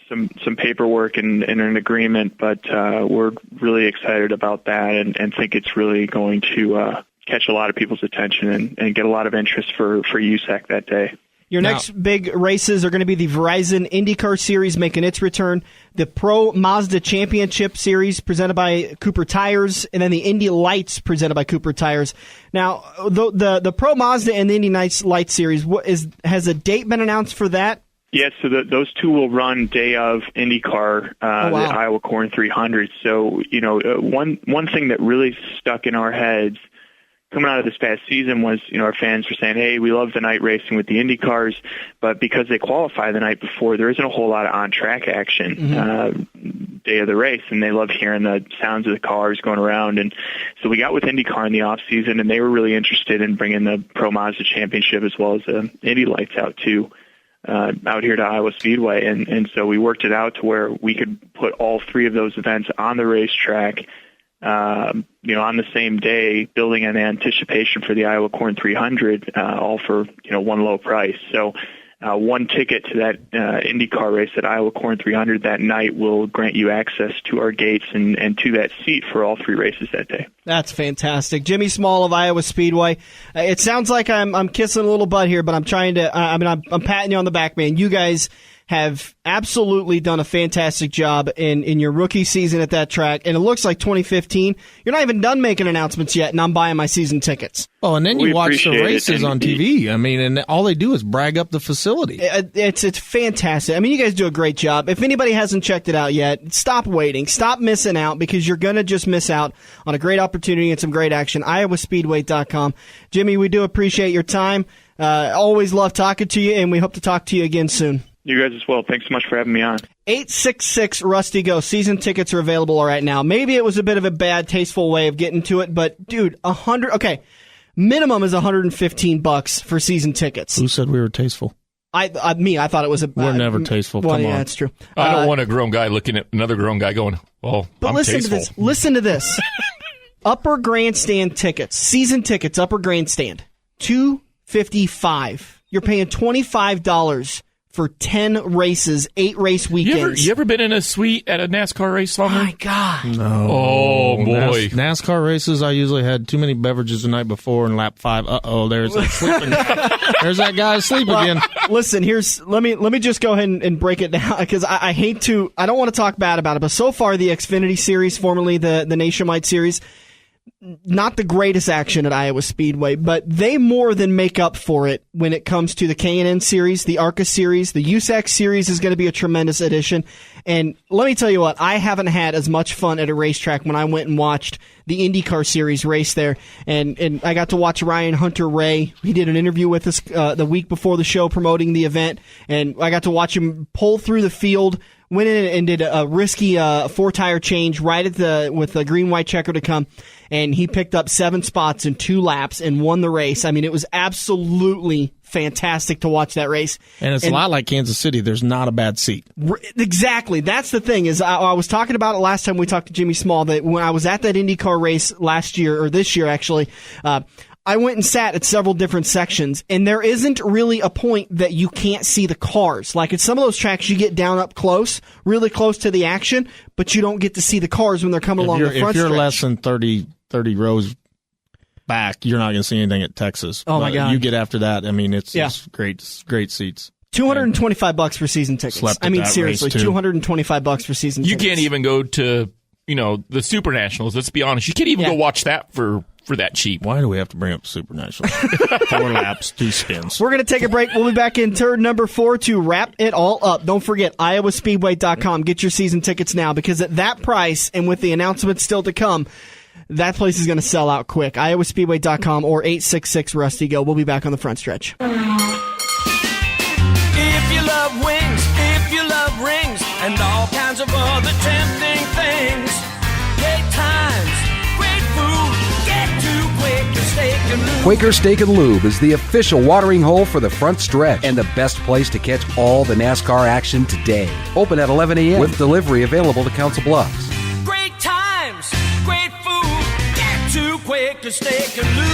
Speaker 12: some paperwork and an agreement, but we're really excited about that and think it's really going to catch a lot of people's attention and get a lot of interest for USAC that day.
Speaker 3: Your next big races are going to be the Verizon IndyCar Series making its return, the Pro Mazda Championship Series presented by Cooper Tires, and then the Indy Lights presented by Cooper Tires. Now, the Pro Mazda and the Indy Lights Series, has a date been announced for that?
Speaker 12: Yes, so those two will run day of IndyCar, the Iowa Corn 300. So, one thing that really stuck in our heads coming out of this past season was, our fans were saying, hey, we love the night racing with the Indy cars, but because they qualify the night before, there isn't a whole lot of on-track action day of the race, and they love hearing the sounds of the cars going around. And so we got with IndyCar in the off-season, and they were really interested in bringing the Pro Mazda Championship as well as the Indy Lights out too, out here to Iowa Speedway. And so we worked it out to where we could put all three of those events on the racetrack on the same day, building an anticipation for the Iowa Corn 300, all for, one low price. So one ticket to that IndyCar race at Iowa Corn 300 that night will grant you access to our gates and to that seat for all three races that day.
Speaker 3: That's fantastic. Jimmy Small of Iowa Speedway. It sounds like I'm kissing a little butt here, but I'm trying to, I'm patting you on the back, man. You guys have absolutely done a fantastic job in your rookie season at that track, and it looks like 2015, you're not even done making announcements yet, and I'm buying my season tickets.
Speaker 13: Oh, and then you watch the races on TV. And all they do is brag up the facility.
Speaker 3: It's fantastic. You guys do a great job. If anybody hasn't checked it out yet, stop waiting. Stop missing out, because you're going to just miss out on a great opportunity and some great action. iowaspeedway.com. Jimmy, we do appreciate your time. Always love talking to you, and we hope to talk to you again soon.
Speaker 12: You guys as well. Thanks so much for having me on.
Speaker 3: 866-RUSTY-GO. Season tickets are available right now. Maybe it was a bit of a bad, tasteful way of getting to it, but dude, minimum is $115 for season tickets.
Speaker 13: Who said we were tasteful?
Speaker 3: I thought it was
Speaker 13: We're never tasteful. Come on.
Speaker 3: That's true.
Speaker 4: I don't want a grown guy looking at another grown guy going, well,
Speaker 3: but
Speaker 4: I'm
Speaker 3: listen
Speaker 4: tasteful.
Speaker 3: to this. Listen to this. Upper Grandstand tickets, season tickets, Upper Grandstand, $255. You're paying $25 for 10 races, 8 race weekends.
Speaker 4: You ever been in a suite at a NASCAR race?
Speaker 3: Oh, my God.
Speaker 13: No.
Speaker 4: Oh, boy.
Speaker 13: NASCAR races, I usually had too many beverages the night before in lap 5. Uh-oh, there's that guy asleep again.
Speaker 3: Listen, let me just go ahead and break it down, because I don't want to talk bad about it, but so far the Xfinity Series, formerly the Nationwide Series, not the greatest action at Iowa Speedway, but they more than make up for it when it comes to the K&N Series, the ARCA Series. The USAC Series is going to be a tremendous addition. And let me tell you what, I haven't had as much fun at a racetrack when I went and watched the IndyCar Series race there. And I got to watch Ryan Hunter-Reay. He did an interview with us the week before the show promoting the event, and I got to watch him pull through the field, went in and did a risky 4-tire change right with the green-white checker to come, and he picked up 7 spots in 2 laps and won the race. It was absolutely fantastic to watch that race.
Speaker 13: And it's a lot like Kansas City. There's not a bad seat.
Speaker 3: Exactly. That's the thing, is I was talking about it last time we talked to Jimmy Small, that when I was at that IndyCar race last year, or this year actually, I went and sat at several different sections, and there isn't really a point that you can't see the cars. Like at some of those tracks, you get down up close, really close to the action, but you don't get to see the cars when they're coming along the front stretch.
Speaker 13: If you're less than 30 rows back, you're not going to see anything at Texas.
Speaker 3: Oh, my God.
Speaker 13: You get after that, it's great seats.
Speaker 3: $225 for season tickets.
Speaker 13: Slept at
Speaker 3: I mean,
Speaker 13: that
Speaker 3: seriously,
Speaker 13: race, too.
Speaker 3: $225 for season
Speaker 4: You
Speaker 3: tickets.
Speaker 4: can't even go to, the Super Nationals. Let's be honest. You can't even go watch that for that cheap.
Speaker 13: Why do we have to bring up Super National? 4 laps, 2 spins.
Speaker 3: We're going to take a break. We'll be back in turn number 4 to wrap it all up. Don't forget, iowaspeedway.com. Get your season tickets now, because at that price, and with the announcements still to come, that place is going to sell out quick. iowaspeedway.com or 866-RUSTY-GO. We'll be back on the front stretch.
Speaker 9: If you love wings, if you love rings, and all kinds of other tempting things, great times, great food, get to Quaker Steak and Lube.
Speaker 10: Quaker Steak and Lube is the official watering hole for the front stretch and the best place to catch all the NASCAR action today. Open at 11 a.m. with delivery available to Council Bluffs.
Speaker 9: Great times, great food, get to Quaker Steak and Lube.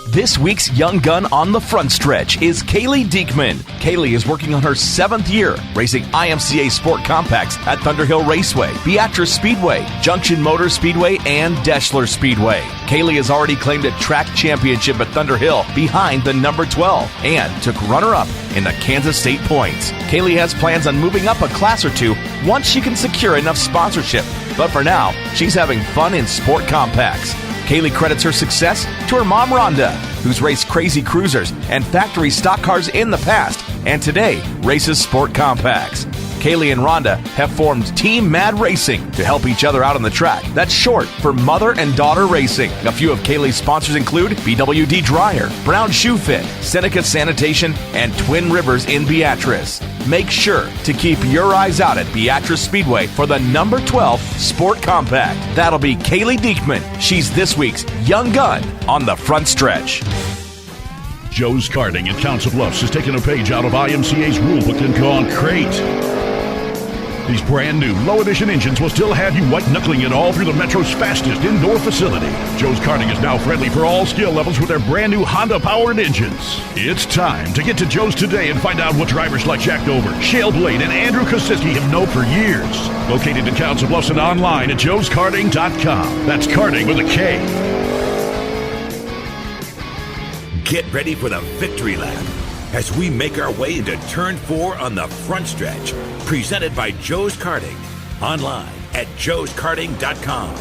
Speaker 14: This week's Young Gun on the front stretch is Kaylee Diekman. Kaylee is working on her 7th year, racing IMCA Sport Compacts at Thunderhill Raceway, Beatrice Speedway, Junction Motor Speedway, and Deschler Speedway. Kaylee has already claimed a track championship at Thunderhill behind the number 12 and took runner-up in the Kansas State Points. Kaylee has plans on moving up a class or 2 once she can secure enough sponsorship. But for now, she's having fun in Sport Compacts. Kaylee credits her success to her mom, Rhonda, who's raced crazy cruisers and factory stock cars in the past, and today races Sport Compacts. Kaylee and Rhonda have formed Team Mad Racing to help each other out on the track. That's short for Mother and Daughter Racing. A few of Kaylee's sponsors include BWD Dryer, Brown Shoe Fit, Seneca Sanitation, and Twin Rivers in Beatrice. Make sure to keep your eyes out at Beatrice Speedway for the number 12 Sport Compact. That'll be Kaylee Diekman. She's this week's Young Gun on the front stretch.
Speaker 6: Joe's Karting at Council Bluffs has taken a page out of IMCA's rulebook and gone crate. These brand new low edition engines will still have you white knuckling it all through the Metro's fastest indoor facility. Joe's Karting is now friendly for all skill levels with their brand new Honda powered engines. It's time to get to Joe's today and find out what drivers like Jack Dover, Shale Blade, and Andrew Kosiski have known for years. Located in Council Bluffs and online at joeskarting.com. That's karting with a K.
Speaker 1: Get ready for the victory lap as we make our way into turn 4 on the front stretch. Presented by Joe's Karting. Online at joeskarting.com.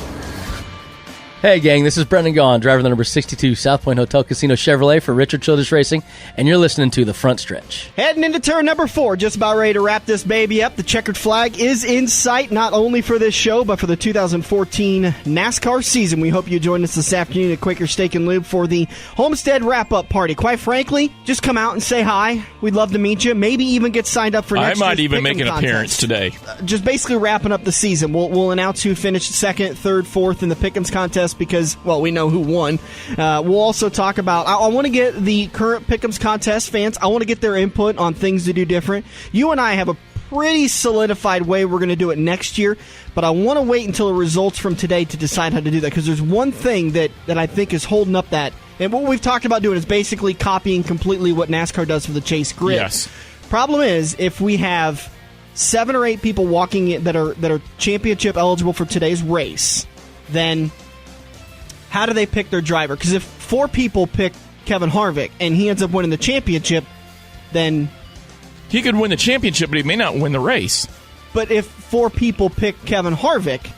Speaker 15: Hey gang, this is Brendan Gaughan, driver of the number 62 South Point Hotel Casino Chevrolet for Richard Childress Racing, and you're listening to The Front Stretch.
Speaker 3: Heading into turn number 4, just about ready to wrap this baby up. The checkered flag is in sight, not only for this show, but for the 2014 NASCAR season. We hope you join us this afternoon at Quaker Steak and Lube for the Homestead wrap-up party. Quite frankly, just come out and say hi. We'd love to meet you. Maybe even get signed up for next year's
Speaker 4: I might even make
Speaker 3: pick'em
Speaker 4: an
Speaker 3: contest.
Speaker 4: appearance today.
Speaker 3: Just basically wrapping up the season. We'll announce who finished 2nd, 3rd, 4th in the Pick'ems contest because, well, we know who won. We'll also talk about, I want to get the current Pick'ems contest fans, I want to get their input on things to do different. You and I have a pretty solidified way we're going to do it next year, but I want to wait until the results from today to decide how to do that, because there's one thing that I think is holding up that, and what we've talked about doing is basically copying completely what NASCAR does for the Chase Grid.
Speaker 4: Yes.
Speaker 3: Problem is, if we have 7 or 8 people walking in that are championship eligible for today's race, then how do they pick their driver? Because if 4 people pick Kevin Harvick and he ends up winning the championship, then
Speaker 4: he could win the championship, but he may not win the race.
Speaker 3: But if 4 people pick Kevin Harvick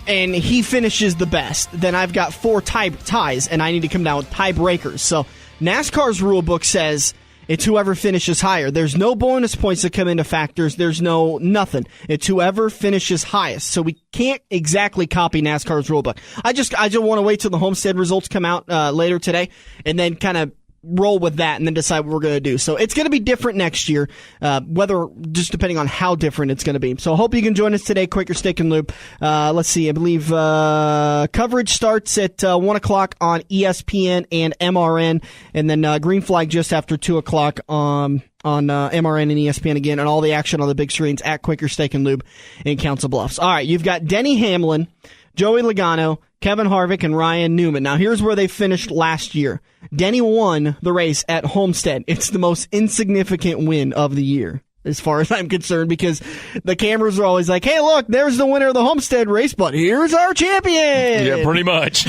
Speaker 3: and he finishes the best, then I've got 4 ties, and I need to come down with tiebreakers. So NASCAR's rule book says it's whoever finishes higher. There's no bonus points that come into factors. There's no nothing. It's whoever finishes highest. So we can't exactly copy NASCAR's rulebook. I just want to wait till the Homestead results come out later today, and then kind of roll with that and then decide what we're going to do. So it's going to be different next year, whether just depending on how different it's going to be. So I hope you can join us today, Quaker Steak and Lube. Let's see, I believe coverage starts at 1 o'clock on ESPN and MRN, and then green flag just after 2 o'clock on MRN and ESPN again, and all the action on the big screens at Quaker Steak and Lube in Council Bluffs. All right, you've got Denny Hamlin, Joey Logano, Kevin Harvick, and Ryan Newman. Now, here's where they finished last year. Denny won the race at Homestead. It's the most insignificant win of the year, as far as I'm concerned, because the cameras are always like, hey, look, there's the winner of the Homestead race, but here's our champion.
Speaker 4: Yeah, pretty much.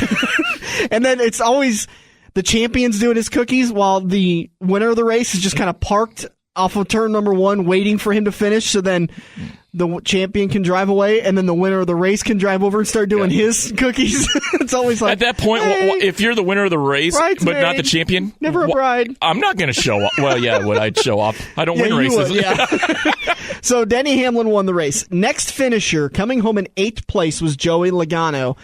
Speaker 3: And then it's always the champion's doing his cookies while the winner of the race is just kind of parked off of turn number 1 waiting for him to finish, so then the champion can drive away, and then the winner of the race can drive over and start doing his cookies. It's always like,
Speaker 4: at that point,
Speaker 3: hey,
Speaker 4: if you're the winner of the race, but not the champion,
Speaker 3: never a bride.
Speaker 4: I'm not going to show off. Well, yeah, I'd show off. I don't win races.
Speaker 3: Would, yeah. So Denny Hamlin won the race. Next finisher, coming home in 8th place, was Joey Logano.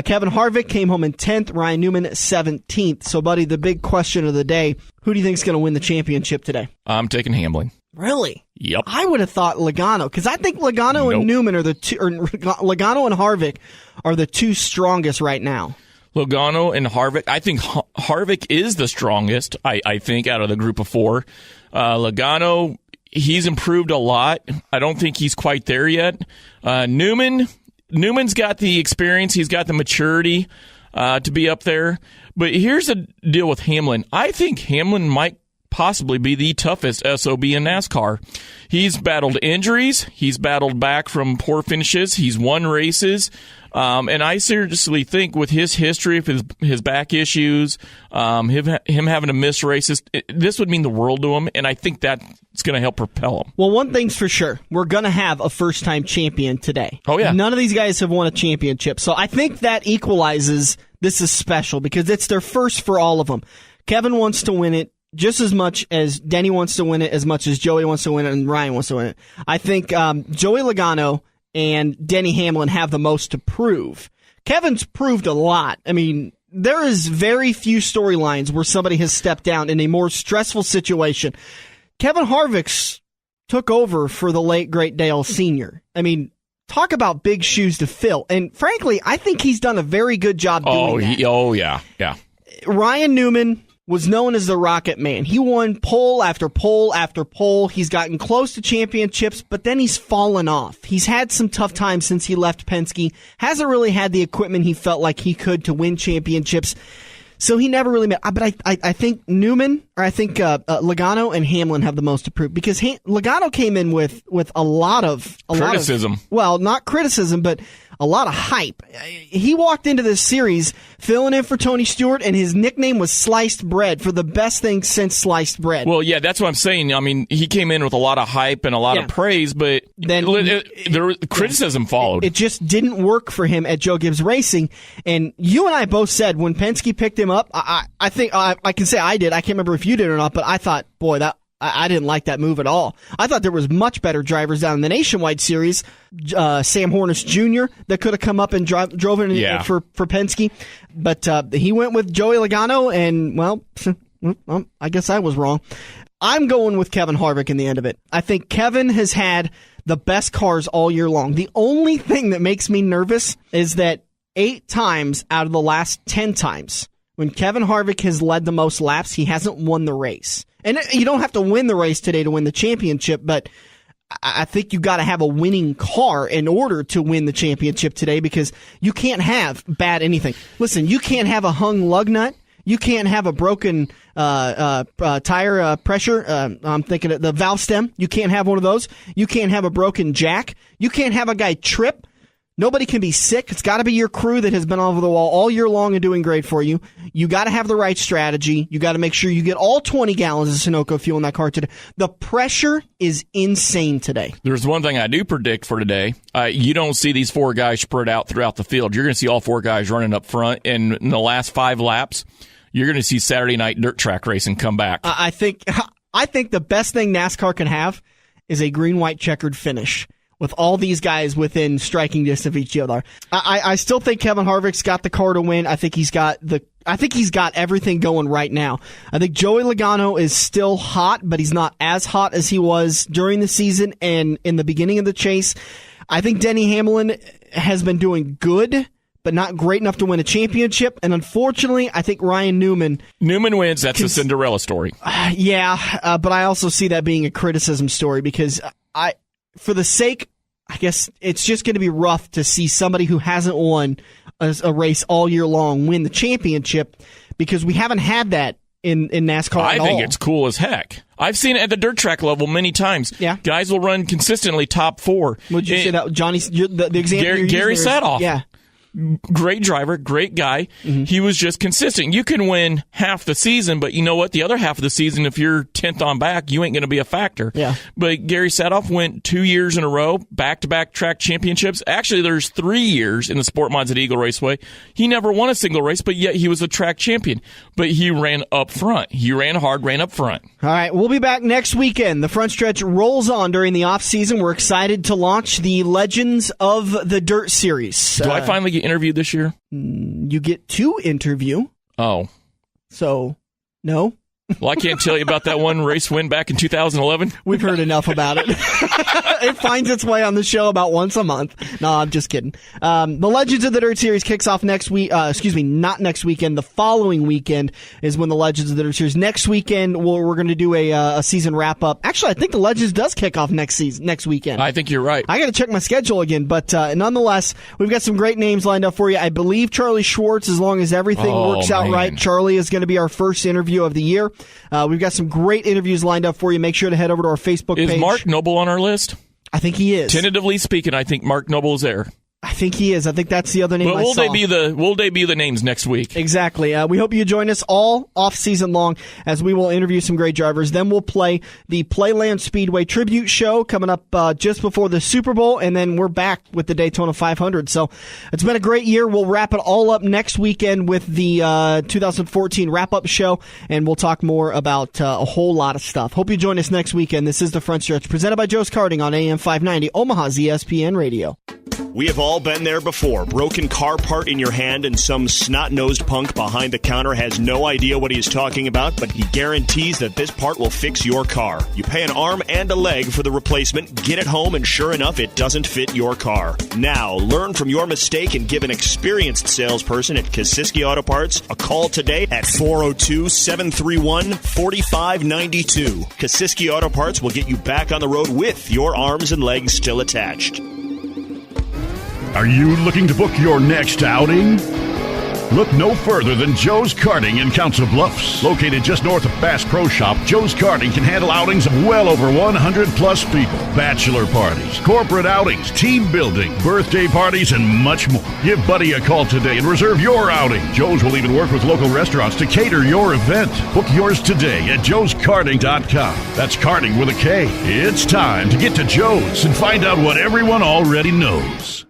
Speaker 3: Kevin Harvick came home in 10th. Ryan Newman 17th. So, buddy, the big question of the day, who do you think is going to win the championship today?
Speaker 4: I'm taking Hamlin.
Speaker 3: Really?
Speaker 4: Yep.
Speaker 3: I would have thought Logano, because I think Logano and Newman are the two, or Logano and Harvick are the two strongest right now.
Speaker 4: Logano and Harvick. I think Harvick is the strongest, I think, out of the group of 4. Logano, he's improved a lot. I don't think he's quite there yet. Newman's got the experience. He's got the maturity to be up there. But here's the deal with Hamlin. I think Hamlin might possibly be the toughest SOB in NASCAR. He's battled injuries. He's battled back from poor finishes. He's won races. And I seriously think with his history of his back issues, him having to miss races, this would mean the world to him, and I think that's going to help propel him.
Speaker 3: Well, one thing's for sure. We're going to have a first-time champion today.
Speaker 4: Oh, yeah.
Speaker 3: None of these guys have won a championship, so I think that equalizes this is special because it's their first for all of them. Kevin wants to win it just as much as Denny wants to win it, as much as Joey wants to win it, and Ryan wants to win it. I think Joey Logano and Denny Hamlin have the most to prove. Kevin's proved a lot. I mean, there is very few storylines where somebody has stepped down in a more stressful situation. Kevin Harvick's took over for the late, great Dale Sr. I mean, talk about big shoes to fill. And frankly, I think he's done a very good job doing that.
Speaker 4: Yeah.
Speaker 3: Ryan Newman was known as the Rocket Man. He won pole after pole after pole. He's gotten close to championships, but then he's fallen off. He's had some tough times since he left Penske. Hasn't really had the equipment he felt like he could to win championships. So he never really met. But I think Newman, or I think Logano and Hamlin have the most to prove, because Logano came in with a lot of
Speaker 4: criticism.
Speaker 3: Well, not criticism, but a lot of hype. He walked into this series filling in for Tony Stewart, and his nickname was Sliced Bread, for the best thing since sliced bread.
Speaker 4: Well, yeah, that's what I'm saying. I mean, he came in with a lot of hype and a lot of praise, but then the criticism followed.
Speaker 3: It just didn't work for him at Joe Gibbs Racing. And you and I both said when Penske picked him up, I think I can say I did. I can't remember if you did or not, but I thought, boy, I didn't like that move at all. I thought there was much better drivers down in the Nationwide Series. Sam Hornish Jr. that could have come up and drove in for Penske. But he went with Joey Logano, and, well, I guess I was wrong. I'm going with Kevin Harvick in the end of it. I think Kevin has had the best cars all year long. The only thing that makes me nervous is that 8 times out of the last 10 times, when Kevin Harvick has led the most laps, he hasn't won the race. And you don't have to win the race today to win the championship, but I think you got to have a winning car in order to win the championship today, because you can't have bad anything. Listen, you can't have a hung lug nut. You can't have a broken tire pressure. I'm thinking of the valve stem. You can't have one of those. You can't have a broken jack. You can't have a guy trip. Nobody can be sick. It's got to be your crew that has been over the wall all year long and doing great for you. You got to have the right strategy. You got to make sure you get all 20 gallons of Sunoco fuel in that car today. The pressure is insane today.
Speaker 4: There's one thing I do predict for today. You don't see these 4 guys spread out throughout the field. You're going to see all 4 guys running up front, and in the last 5 laps, you're going to see Saturday night dirt track racing come back.
Speaker 3: I think the best thing NASCAR can have is a green-white checkered finish, with all these guys within striking distance of each other. I still think Kevin Harvick's got the car to win. I think he's got everything going right now. I think Joey Logano is still hot, but he's not as hot as he was during the season and in the beginning of the chase. I think Denny Hamlin has been doing good, but not great enough to win a championship. And unfortunately, I think Ryan Newman
Speaker 4: wins. That's a Cinderella story.
Speaker 3: But I also see that being a criticism story, because for the sake, I guess it's just going to be rough to see somebody who hasn't won a race all year long win the championship, because we haven't had that in NASCAR at all.
Speaker 4: I think it's cool as heck. I've seen it at the dirt track level many times.
Speaker 3: Yeah.
Speaker 4: Guys will run consistently top 4.
Speaker 3: Would you say that, Johnny, the example
Speaker 4: Gary Sadoff.
Speaker 3: Yeah.
Speaker 4: great driver, great guy. He was just consistent. You can win half the season, but you know what? The other half of the season, if you're 10th on back, you ain't going to be a factor.
Speaker 3: Yeah.
Speaker 4: But Gary Sadoff went 2 years in a row, back-to-back track championships. Actually, there's 3 years in the Sport Mods at Eagle Raceway. He never won a single race, but yet he was a track champion. But he ran up front. He ran hard, ran up front.
Speaker 3: All right, we'll be back next weekend. The front stretch rolls on during the off-season. We're excited to launch the Legends of the Dirt series.
Speaker 4: Do I finally get interviewed this year?
Speaker 3: You get to interview.
Speaker 4: Oh.
Speaker 3: So, no.
Speaker 4: Well, I can't tell you about that one race win back in 2011.
Speaker 3: We've heard enough about it. It finds its way on the show about once a month. No, I'm just kidding. The Legends of the Dirt series kicks off next week. Not next weekend. The following weekend is when the Legends of the Dirt series. Next weekend, we're going to do a season wrap up. Actually, I think the Legends does kick off next weekend.
Speaker 4: I think you're right.
Speaker 3: I got to check my schedule again, but nonetheless, we've got some great names lined up for you. I believe Charlie Schwartz, as long as everything works out right, Charlie is going to be our first interview of the year. We've got some great interviews lined up for you. Make sure to head over to our Facebook page.
Speaker 4: Is Mark Noble on our list?
Speaker 3: I think he is.
Speaker 4: Tentatively speaking, I think Mark Noble is there.
Speaker 3: I think he is. I think that's the other name I saw.
Speaker 4: We'll debut the names next week.
Speaker 3: Exactly. We hope you join us all off season long as we will interview some great drivers. Then we'll play the Playland Speedway tribute show coming up just before the Super Bowl, and then we're back with the Daytona 500. So it's been a great year. We'll wrap it all up next weekend with the 2014 wrap-up show, and we'll talk more about a whole lot of stuff. Hope you join us next weekend. This is The Front Stretch, presented by Joe's Karting on AM 590, Omaha's ESPN Radio.
Speaker 16: We have all been there before. Broken car part in your hand and some snot-nosed punk behind the counter has no idea what he is talking about, but he guarantees that this part will fix your car. You pay an arm and a leg for the replacement, get it home, and sure enough, it doesn't fit your car. Now, learn from your mistake and give an experienced salesperson at Kosiski Auto Parts a call today at 402-731-4592. Kosiski Auto Parts will get you back on the road with your arms and legs still attached.
Speaker 6: Are you looking to book your next outing? Look no further than Joe's Karting in Council Bluffs. Located just north of Bass Pro Shop, Joe's Karting can handle outings of well over 100-plus people. Bachelor parties, corporate outings, team building, birthday parties, and much more. Give Buddy a call today and reserve your outing. Joe's will even work with local restaurants to cater your event. Book yours today at joeskarting.com. That's karting with a K. It's time to get to Joe's and find out what everyone already knows.